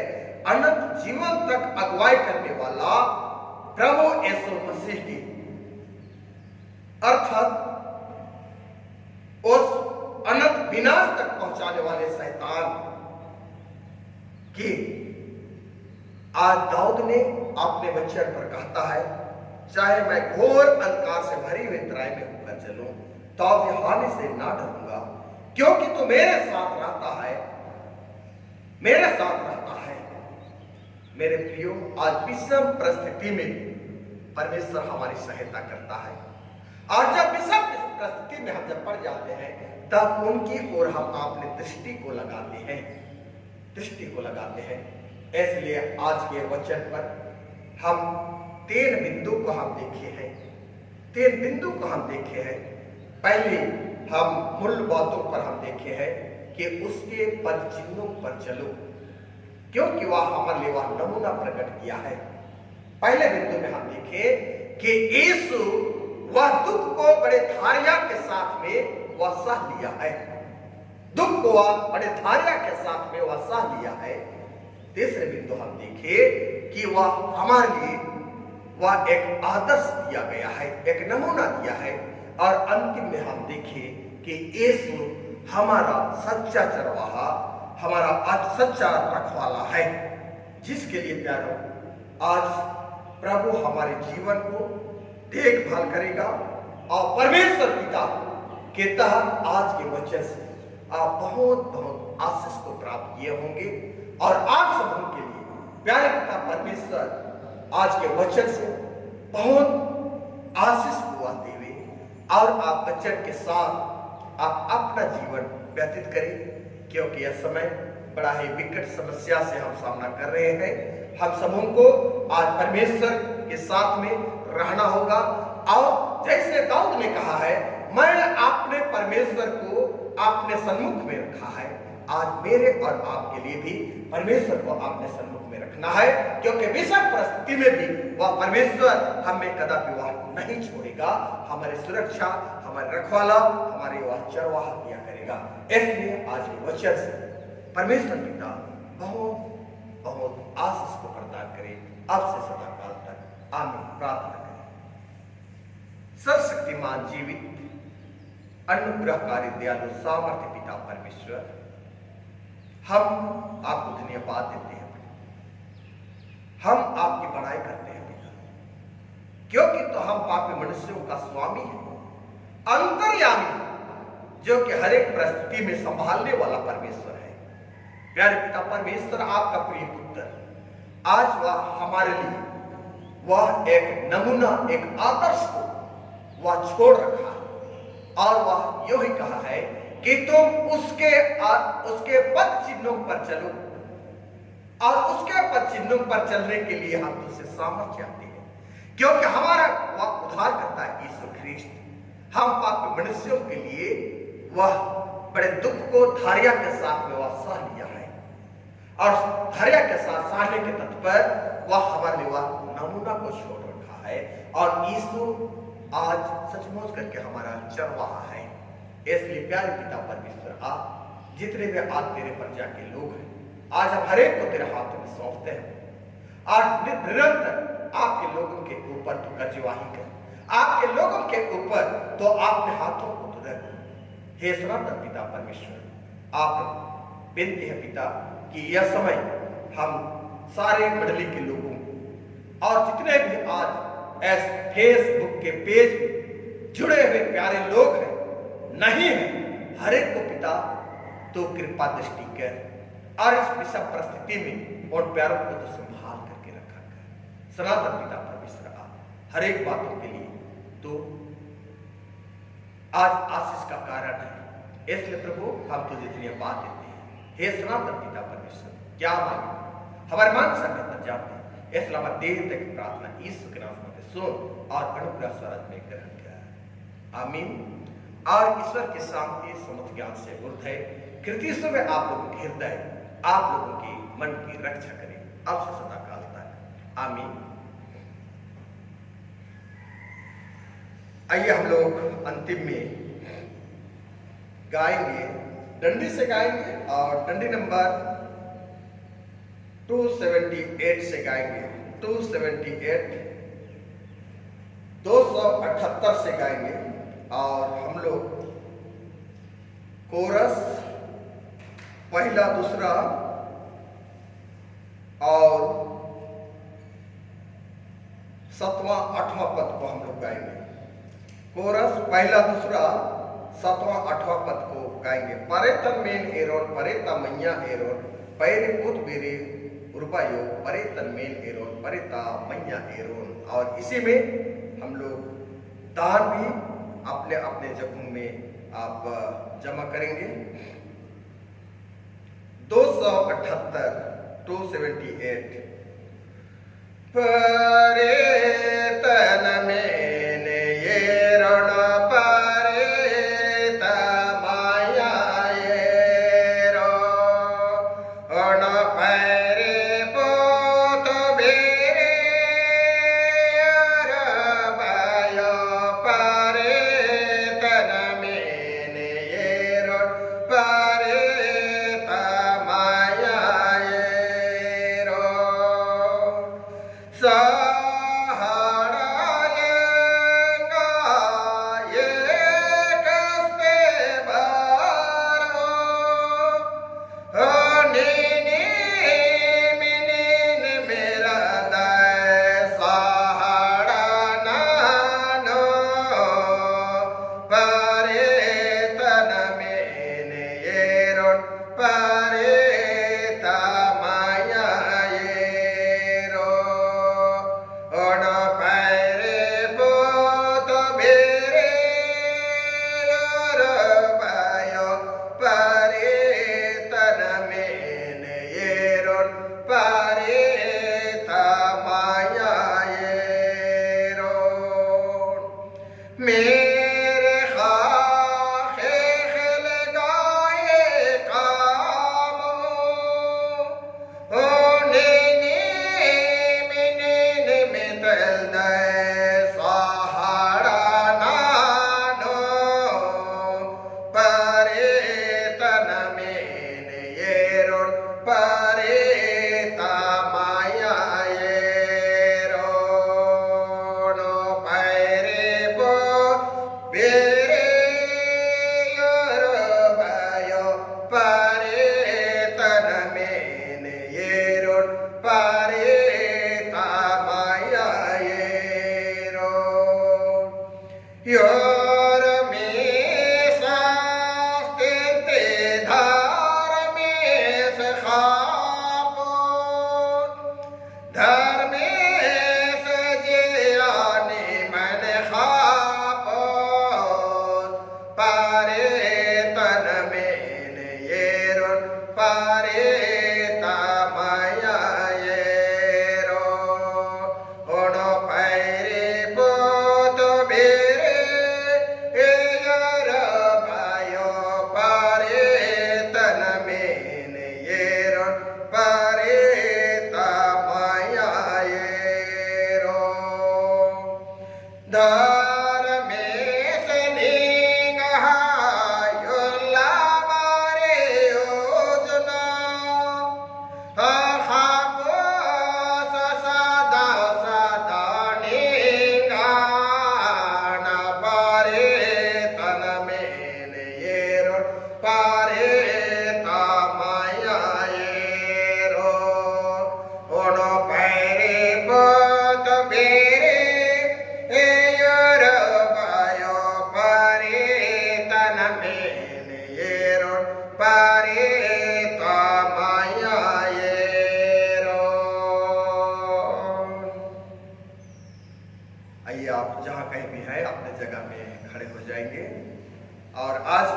अनंत जीवन तक अगुवाई करने वाला प्रभु यीशु मसीह की, अर्थात उस अनंत विनाश तक पहुंचाने वाले शैतान की आज दाऊद ने अपने वचन पर कहता है चाहे मैं घोर अंधकार से भरी हुई तराई में होकर चलूं तो भी हानि से ना डरूंगा, क्योंकि तू मेरे साथ रहता है, मेरे साथ रहता है। मेरे प्रियो, आज विषम परिस्थिति में परमेश्वर हमारी सहायता करता है और जब विषम परिस्थिति में हम जब पड़ जाते हैं तब उनकी ओर हम अपने दृष्टि को लगाते हैं, दृष्टि को लगाते हैं। इसलिए आज के वचन पर हम 3 बिंदु को हम देखे हैं, 3 बिंदु को हम देखे हैं। पहले हम मूल बातों पर हम देखे हैं कि उसके पद चिन्हों पर चलो, क्योंकि वह हमारे लिए वह नमूना प्रकट किया है। पहले बिंदु में हम देखे कि यीशु वह दुख को बड़े धैर्य के साथ में वह सह लिया है, दुख को वह बड़े धैर्य के साथ में वह सह लिया है। तीसरे बिंदु हम देखे कि वह हमारे लिए वह एक आदर्श दिया गया है, एक नमूना दिया है। और अंतिम में हम देखे कि यीशु हमारा सच्चा चरवाहा, हमारा सच्चा रखवाला है, जिसके लिए प्यारों आज प्रभु हमारे जीवन को देखभाल करेगा और परमेश्वर पिता के तहत आज के वचन से आप बहुत बहुत आशीष को प्राप्त किए होंगे। और आप सबों के लिए प्यारे पिता परमेश्वर आज के वचन से बहुत आशीष को आते हुए और आप वचन के साथ आप अपना जीवन व्यतीत करें, क्योंकि यह समय बड़ा ही विकट समस्या से हम सामना कर रहे हैं। हम सबों को आज परमेश्वर के साथ में रहना होगा और जैसे दाऊद ने कहा है मैं अपने परमेश्वर को अपने सन्मुख में रखा है, आज मेरे और आपके लिए भी परमेश्वर को अपने सन्मुख में रखना है, क्योंकि विषम परिस्थिति में भी वह परमेश्वर हमें कदापि वह नहीं छोड़ेगा। हमारी सुरक्षा, हमारे रखवाला, हमारे वह चरवाहा किया करेगा। इसलिए आज के वचन से परमेश्वर पिता बहुत बहुत आशीष को प्रदान करे अब से सदा काल तक। आमीन। प्रार्थना करें। सर्वशक्तिमान जीवित अनुग्रहकारी दयालु सामर्थ्य पिता परमेश्वर, हम आपको धन्यवाद देते हैं, हम आपकी बड़ाई करते हैं पिता, क्योंकि तो हम पापी मनुष्यों का स्वामी है, अंतर्यामी, जो कि हर एक परिस्थिति में संभालने वाला परमेश्वर है। प्यारे पिता परमेश्वर, आपका प्रिय पुत्र आज वह हमारे लिए वह एक नमूना, एक आदर्श को वह छोड़ रखा है और वह यू ही कहा है कि तुम उसके पद चिन्हों पर चलो, और उसके पद चिन्हों पर चलने के लिए हम तुझसे सामर्थ्य चाहते हैं, क्योंकि हमारा वह उद्धार करता है यीशु ख्रिस्त। हम पापी मनुष्यों के लिए वह बड़े दुख को धैर्य के साथ में वह सह लिया है, और धैर्य के साथ सहने के तत्पर वह हमारे लिए वह नमूना को छोड़ रखा है। और यीशु आज सचमुच करके हमारा चरवाहा है। इसलिए प्यारे पिता परमेश्वर, आप जितने भी आज तेरे प्रजा के लोग हैं, आज हम हर एक को तेरे हाथों में सौंपते हैं, और निरंतर आपके लोगों के ऊपर तो कार्यवाही कर, आपके लोगों के ऊपर तो आपने हाथों को तो रख। हे सनातन पिता परमेश्वर, आप विनती है पिता कि यह समय हम सारे मंडली के लोगों और जितने भी आज फेसबुक के पेज में जुड़े हुए प्यारे लोग हैं, नहीं है, हर एक को पिता तो कृपा दृष्टि कर, और इस विषम परिस्थिति में और प्यारों को तो संभाल करके रखा कर। सनातन पिता परमेश्वर, आप हर एक बातों के लिए तो आज आशीष का कारण है। इसलिए प्रभु हम तुझे धन्यवाद देते हैं। हे सनातन पिता परमेश्वर, क्या मांगे हमारे मान संगत पर जाते हैं, इसलिए हमारे देर तक प्रार्थना यीशु के नाम में सुन और अनुग्रह स्वराज में ग्रहण किया। आमीन। और ईश्वर की शांति समझ ज्ञान से उर्ध है कृतियों में आप लोगों के हृदय, आप लोगों की मन की रक्षा करें अब से सदा काल तक। आमीन। आइए हम लोग अंतिम में गाएंगे, डंडी से गाएंगे, और डंडी नंबर 278 से गाएंगे। 278 से गाएंगे, और हम लोग कोरस पहला दूसरा और 7वां 8वां पद को हम लोग गाएंगे। कोरस पहला दूसरा 7वां 8वां पद को गाएंगे। परेतन मेन एरोन परेता मैया एरोन पैरे पुत बेरे उर्बायो परेतन मेन एरोन परेता मैया एरोन। और इसी में हम लोग दान भी अपने अपने जगहों में आप जमा करेंगे। 278 परेतन मेन एरोन परेता माया एरोन पैरे पोत बेरे अरबायो परेतन मेन एरोन परेता माया एरोन सहा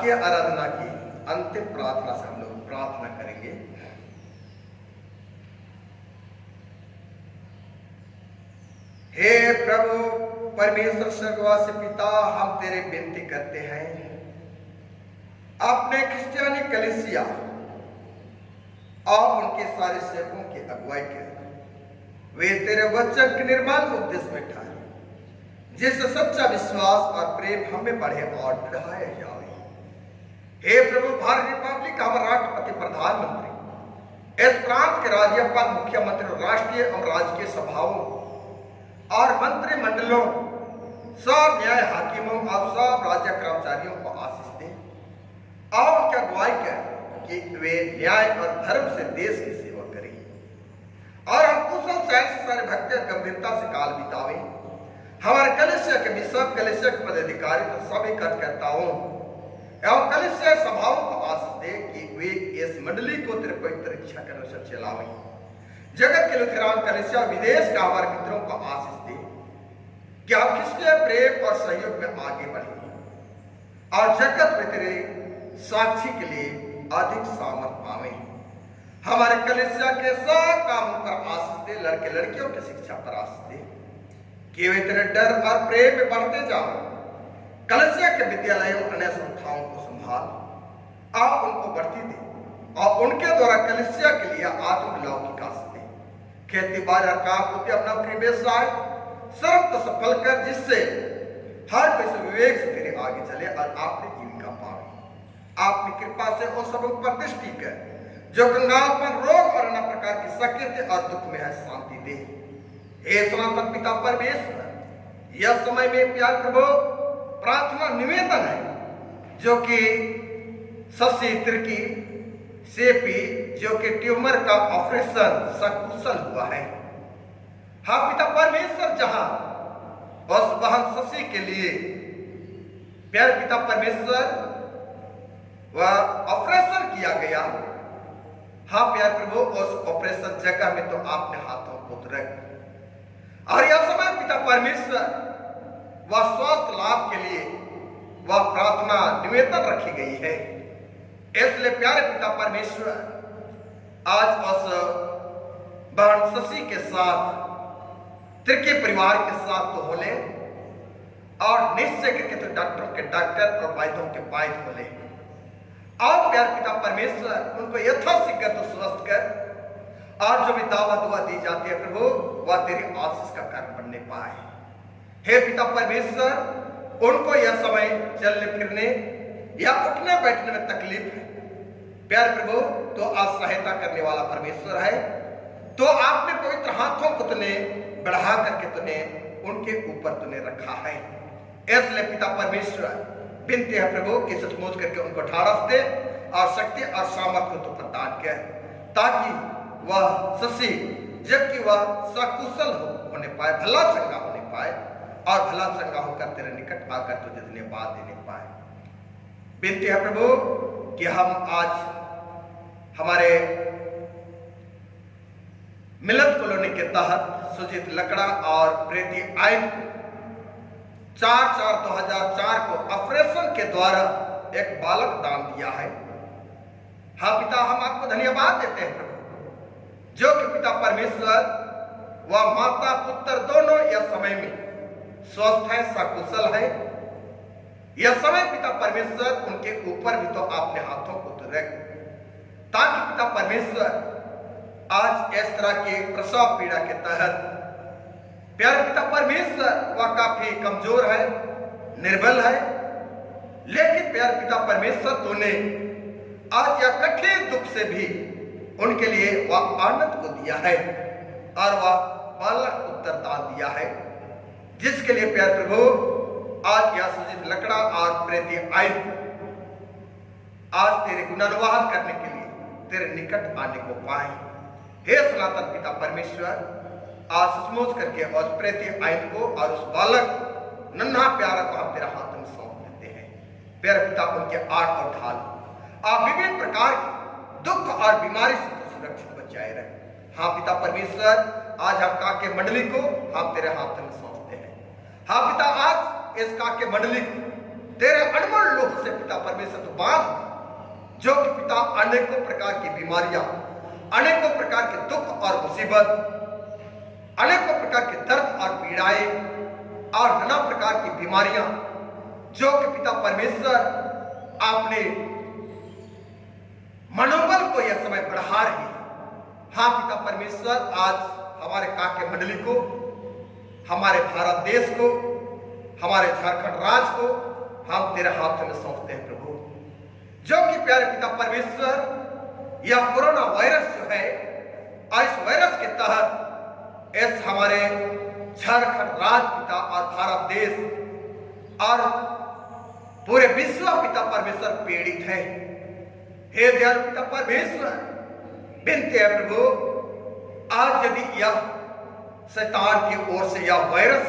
के आराधना की अंतिम प्रार्थना से हम लोग प्रार्थना करेंगे। हे प्रभु परमेश्वर स्वर्गवासी पिता, हम तेरे विनती करते हैं, अपने क्रिश्चियनी कलीसिया और उनके सारे सेवकों की अगुवाई कर वे तेरे वचन के निर्मल उपदेश में ठहरे, जिससे सच्चा विश्वास और प्रेम हमें बढ़े और बढ़ाया जाए। हे प्रभु, भारत रिपब्लिक का हमारा राष्ट्रपति प्रधानमंत्री, इस प्रांत के राज्यपाल, मुख्यमंत्री, राष्ट्रीय एवं राजकीय सभाओं और मंत्रिमंडलों, सब न्याय हाकिमों और सब राज्य कर्मचारियों को आशीष दे और उनकी अगुवाई कर कि वे न्याय और धर्म से देश की सेवा करें और हम कुशल चैन से सारे भक्त गंभीरता से काल बितावें। हमारे कलीसिया के बिशप, कलीसिया के पदाधिकारी तो सभी कार्यकर्ताओं एवं कलीसिया सभाओं को आशीष दे कि वे इस मंडली को तेरे पवित्र इच्छा के अनुसार चलावें। जगत के लुथेरान कलीसिया विदेश के हमारे मित्रों को आशीष दे कि हम क्रिश्चियन प्रेम और सहयोग में आगे बढ़ें और जगत में तेरे साक्षी के लिए अधिक सामर्थ पावे। हमारे कलीसिया के सब कामों पर आशीष दे, लड़के लड़कियों की शिक्षा पर आशीष दे कि वे तेरे डर और प्रेम में बढ़ते जाओ। कलीसिया के विद्यालयों, अन्य संस्थाओं को संभाल और उनको बढ़ती दे और उनके द्वारा कलीसिया के लिए आत्मलौकिक आशीष दे। खेती बाजार काम, उद्यम, नौकरी, व्यवसाय सब को सफल कर, जिससे हर कोई विवेक से तेरे आगे चले और आपने जीविका पावे। आपकी कृपा से उन सबों पर दृष्टि कर जो कंगालपन, रोग और अन्य प्रकार की शक्ति और दुख में है, शांति दे। हे सनातन पिता परमेश्वर, यह समय में प्यार प्रभु प्रार्थना निवेदन है जो कि शशि त्रिकी सेपी जो कि ट्यूमर का ऑपरेशन सकुशल हुआ है। हाँ पिता परमेश्वर, जहां उस बहन शशि के लिए प्यार पिता परमेश्वर वह ऑपरेशन किया गया, हाँ प्यार प्रभु उस ऑपरेशन जगह में तो आपने हाथों को रख और यह समय पिता परमेश्वर वह स्वास्थ्य लाभ के लिए वह प्रार्थना निवेदन रखी गई है। इसलिए प्यारे पिता परमेश्वर, आज उस बहन शशि के साथ त्रिकी परिवार के साथ तो होले और निश्चय करके तो डॉक्टरों के डॉक्टर और वैद्यों के वैद्य होले और प्यार पिता परमेश्वर उनको यथाशीघ्र तो स्वस्थ कर और जो भी दावा दुआ दी जाती है प्रभु वह तेरी आशीष का कारण बनने पाए। हे पिता परमेश्वर, उनको यह समय चलने फिरने या उठने बैठने में तकलीफ है, प्यार प्रभु तो आज सहायता करने वाला परमेश्वर है, तो आपने पवित्र हाथों को तूने बढ़ा करके तूने उनके ऊपर तूने रखा है। इसलिए पिता परमेश्वर विनती है प्रभु कि सचमुच करके उनको ढाढ़स दे और शक्ति और सामर्थ्य को तू प्रदान कर, ताकि वह शशि जबकि वह सकुशल होने पाए, भला चंगा होने पाए और भला चंगा होकर तेरे निकट आकर तुझे धन्यवाद देने पाए। विनती है प्रभु कि हम आज हमारे मिलत कॉलोनी के तहत सुजीत लकड़ा और प्रीति आयन को 4/4/2004 को ऑपरेशन के द्वारा एक बालक दान दिया है। हाँ पिता, हम आपको धन्यवाद देते हैं प्रभु, जो कि पिता परमेश्वर व माता पुत्र दोनों यह समय में स्वस्थ है, सकुशल है। यह समय पिता परमेश्वर उनके ऊपर भी तो आपने हाथों को तो रख, ताकि पिता परमेश्वर आज इस तरह के प्रसव पीड़ा के तहत प्यारे पिता परमेश्वर वह काफी कमजोर है, निर्बल है, लेकिन प्यारे पिता परमेश्वर तूने आज यह कठिन दुख से भी उनके लिए वह आनंद को दिया है और वह बालक पुत्र दान दिया है, जिसके लिए प्यारे प्रभु आज यह सुजीत लकड़ा और प्रीति आयन आज तेरे गुणानुवाद करने के लिए तेरे निकट आने को पाए। हे सनातन पिता परमेश्वर, आज सचमुच करके उस प्रीति आयन को और उस बालक नन्हा प्यारा को हम तेरे हाथ में सौंप देते हैं। प्यारे पिता, उनके आठ और ढाल आप विभिन्न प्रकार के दुख और बीमारी से सुरक्षित बचाए रहे। हाँ पिता परमेश्वर, आज हम काके मंडली को हम तेरे हाथ में सौंपते हैं। हाँ पिता, आज इस काके मंडली को तेरे अनमोल लोह से पिता परमेश्वर तो बांध, जो कि पिता अनेकों प्रकार की बीमारियां, अनेकों प्रकार के दुख और मुसीबत, अनेकों प्रकार के दर्द और पीड़ाएं और नाना प्रकार की बीमारियां, जो कि पिता परमेश्वर आपने मनोबल को यह समय बढ़ा रही है। हाँ पिता परमेश्वर, आज हमारे काके मंडली को, हमारे भारत देश को, हमारे झारखंड राज्य को हम तेरे हाथ में सौंपते हैं प्रभु। जो कि प्यारे पिता परमेश्वर, यह कोरोना वायरस जो है, इस वायरस के तहत इस हमारे झारखंड राज्य पिता और भारत देश और पूरे विश्व पिता परमेश्वर पीड़ित है। हे दयालु पिता परमेश्वर, विनती है प्रभु, आज यदि यह शैतान की ओर से यह वायरस,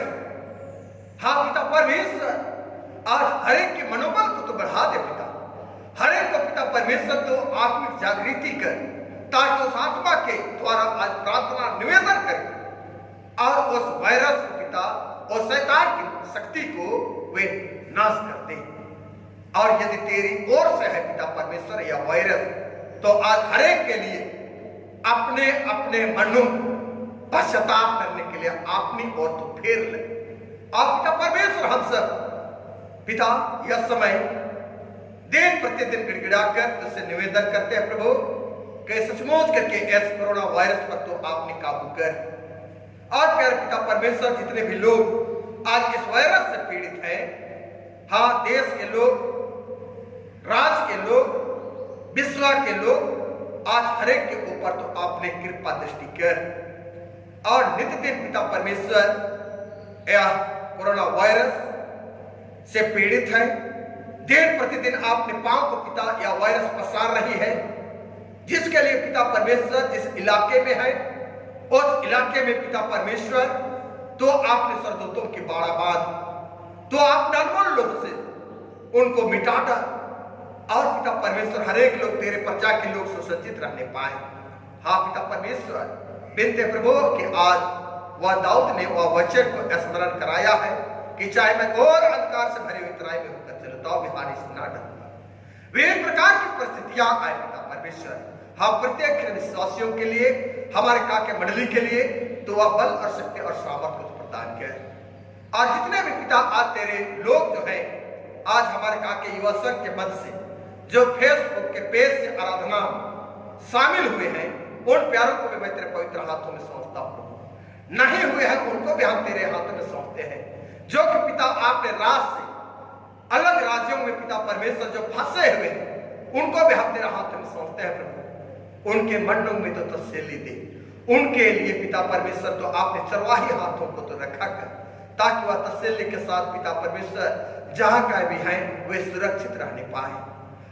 हाँ पिता परमेश्वर, आज हर एक के मनोबल को तो बढ़ा दे पिता, हर एक को पिता परमेश्वर तो आत्मिक जागृति कर, ताकि उस आत्मा के द्वारा आज प्रार्थना निवेदन करें और उस वायरस को पिता और शैतान की शक्ति को वे नाश कर दे। और यदि तेरी ओर से है पिता परमेश्वर यह वायरस, तो आज हर एक के लिए अपने अपने मनों को पश्चाताप करने के लिए अपनी ओर तो फेर ले। आप पिता परमेश्वर, हम सब पिता यह समय दिन प्रतिदिन गिड़गिड़ाकर तुझसे निवेदन करते हैं प्रभु कि सचमुच करके इस कोरोना वायरस पर तो आपने काबू कर। और प्यारे पिता परमेश्वर, जितने भी लोग आज इस वायरस से पीड़ित हैं, हाँ देश के लोग, राज्य के लोग, विश्व के लोग, आज हर एक के ऊपर तो आपने कृपा दृष्टि कर। और नित्य दिन पिता परमेश्वर यह कोरोना वायरस से पीड़ित है, दिन प्रतिदिन आपने पांव को पिता यह वायरस पसार रही है, जिसके लिए पिता परमेश्वर जिस इलाके में है उस इलाके में पिता परमेश्वर तो आपने सरदूतों की बाड़ा बांध, तो आपने अनमोल लोग से उनको मिटा डाल। और पिता परमेश्वर हर एक लोग तेरे प्रजा के लोग सुसज्जित रहने पाए। हाँ पिता परमेश्वर, विनती प्रभु कि आज वह दाऊद ने वह वचन को स्मरण कराया है कि चाहे मैं घोर अंधकार से भरी हुई तराई में होकर चलता हूं, हानि से ना डरूंगा। विभिन्न प्रकार की परिस्थितियां आए पिता परमेश्वर, हम प्रत्येक विश्वासियों के लिए, हमारे काके मंडली के लिए तो वह बल और शक्ति और सामर्थ्य को प्रदान किया। आज जितने भी पिता आज तेरे लोग जो है, आज हमारे काके युवा संघ के मध्य से जो फेसबुक के पेज से आराधना शामिल हुए हैं, उन प्यारों को भी मैं तेरे पवित्र हाथों में सौंपता हूं। नहीं हुए हैं उनको भी हम तेरे हाथों में सौंपते हैं। जो कि पिता आपने राज से अलग राज्यों में पिता परमेश्वर जो फंसे हुए हैं, उनको भी हम तेरे हाथों में सौंपते हैं प्रभु। उनके मनों में तो तसल्ली दे, उनके लिए पिता परमेश्वर तो आपने चरवाही हाथों को तो रखा कर, ताकि वह तसल्ली के साथ पिता परमेश्वर जहां का भी है वे सुरक्षित रहने पाए।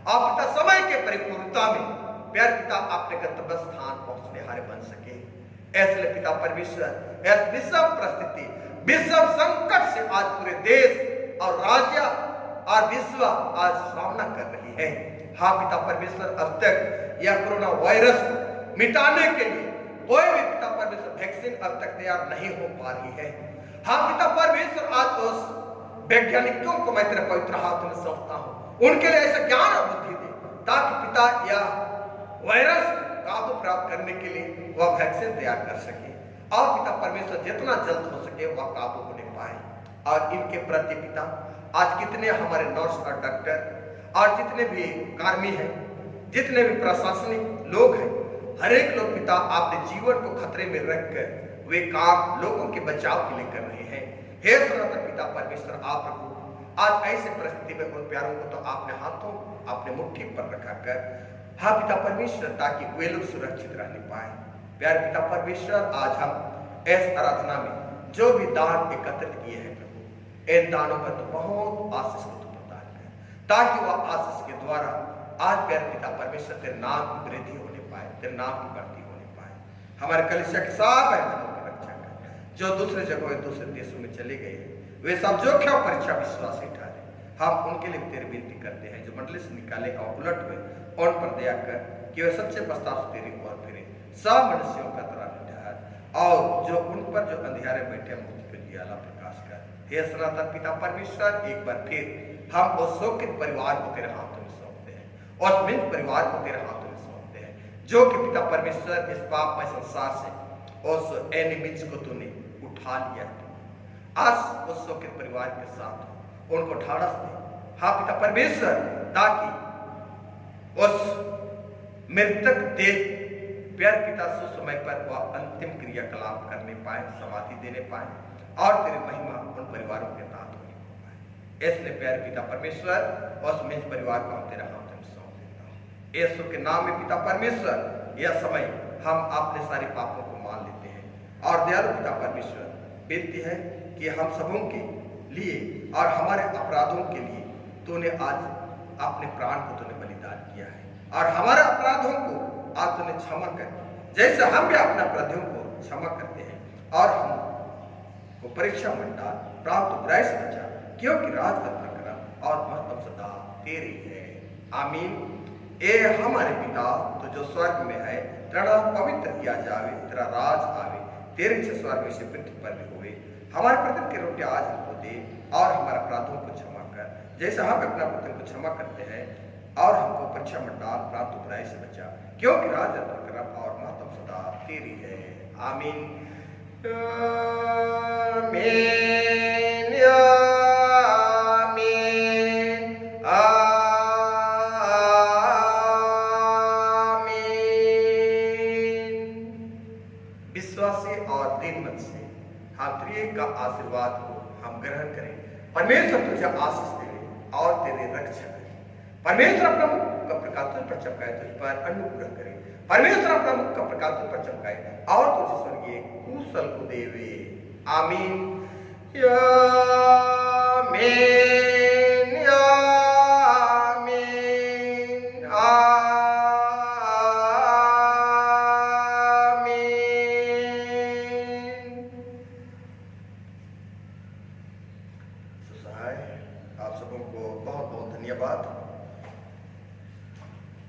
आप पिता समय के परिपूर्णता में प्यार पिता आपने गंतव्य स्थान पहुंचने हारे बन सके। ऐसे पिता परमेश्वर इस विषम परिस्थिति, विषम संकट से आज पूरे देश और राज्य और विश्व आज सामना कर रही है। हाँ पिता परमेश्वर, अब तक यह कोरोना वायरस को मिटाने के लिए कोई भी पिता परमेश्वर वैक्सीन अब तक तैयार नहीं हो पा रही है। हाँ पिता परमेश्वर, आज उस वैज्ञानिकों को मैं तेरे पवित्र हाथों में सौंपता हूं, उनके लिए ऐसा ज्ञान और बुद्धि दे, ताकि पिता यह वायरस काबू प्राप्त करने के लिए वह वैक्सीन तैयार कर सके। और पिता परमेश्वर जितना जल्द हो सके वह काबू होने पाए। और इनके प्रति पिता आज कितने हमारे नर्स और डॉक्टर और जितने भी कर्मी हैं, जितने भी प्रशासनिक लोग हैं, हर एक लोग पिता आपने जीवन को खतरे में रखकर वे काम लोगों के बचाव के लिए कर रहे हैं। हे सनातन पिता परमेश्वर, आप प्रभु आज ऐसे परिस्थिति में उन प्यारों को तो आपने हाथों अपने मुट्ठी पर रखा कर, हाँ पिता परमेश्वर, ताकि वे लोग सुरक्षित रहने पाए। प्यारे पिता परमेश्वर, आज हम इस आराधना में जो भी दान एकत्रित किए हैं प्रभु, इन दानों पर तो बहुत आशीष को तो प्रदान कर, ताकि वह आशीष के द्वारा आज प्यारे पिता परमेश्वर तेरे नाम की वृद्धि होने पाए, तेरे नाम की बढ़ती होने पाए। हमारे कलीसिया के सब बहनों की रक्षा कर, जो दूसरे जगहों दूसरे देशों में चले गए वे सब जो क्या परीक्षा विश्वास ठहरे, हम उनके लिए तेरी विनती करते हैं। जो मंडली से निकाले और उलट हुए उन पर दया कर कि वे सच्चे प्रस्ताव से तेरी ओर फिरे, सब मनुष्यों का तरह ठहर, और जो उन पर जो अंधियारे बैठे मुक्ति के उजियाला प्रकाश कर। हे सनातन पिता परमेश्वर, एक बार फिर हम उस शोकित परिवार को तेरे हाथों में सौंपते हैं, उस मिंज परिवार को तेरे हाथों में सौंपते हैं, जो कि पिता परमेश्वर इस पापमय संसार से उस एनिमिज को तूने उठा लिया। आज उस शोकित परिवार के साथ उनको ढाढ़स दे, हाँ पिता परमेश्वर, ताकि उस मृतक देह प्यार पिता सुसमय पर वह अंतिम क्रियाकलाप करने पाए, समाधि देने पाए और तेरी महिमा उन परिवारों के साथ होने को पाए। इसलिए प्यार पिता परमेश्वर उस मिंज परिवार को हम तेरे हाथों में सौंप देता हूँ। यीशु के नाम में पिता परमेश्वर, यह समय हम अपने सारे पापों को मान लेते हैं और दयालु पिता परमेश्वर, बेनती है कि हम सबों के लिए और हमारे अपराधों के लिए तूने आज अपने प्राण को तूने बलिदान किया है और हमारे अपराधों को आज तूने क्षमा कर, जैसे हम भी अपने अपराधियों को क्षमा करते हैं और हम को परीक्षा मंडाल प्राप्त बुराई से बचा, क्योंकि राज का प्रकरण और महत्व सदा तेरी है। आमीन। ए हमारे पिता तो जो स्वर्ग में है, तेरा पवित्र किया जावे, तेरा राज आवे, तेरी इच्छा स्वर्ग में से पृथ्वी पर भी हुए। हमारे प्रतिदिन की रोटी आज हमको दे और हमारे अपराधों को क्षमा कर, जैसे हम अपने अपराधों को क्षमा करते हैं, और हमको परीक्षा में डाल प्राप्त बुराई से बचा, क्योंकि राज प्रकरण और महत्व सदा तेरी है। आमीन। आमीन। विश्वासी और दिन मन से हम त्रिएक का आशीर्वाद को हम ग्रहण करें। परमेश्वर तुझे आशीष दे और तेरे रक्षा करे। परमेश्वर अपना मुख का प्रकाश तुझ पर चमकाए, तुझ पर अनुग्रह करे। परमेश्वर अपना मुख का प्रकाश तुझ पर चमकाए और तुझे स्वर्गीय कुशल को देवे। आमीन। आमीन। आमीन। आप सबों को बहुत बहुत धन्यवाद।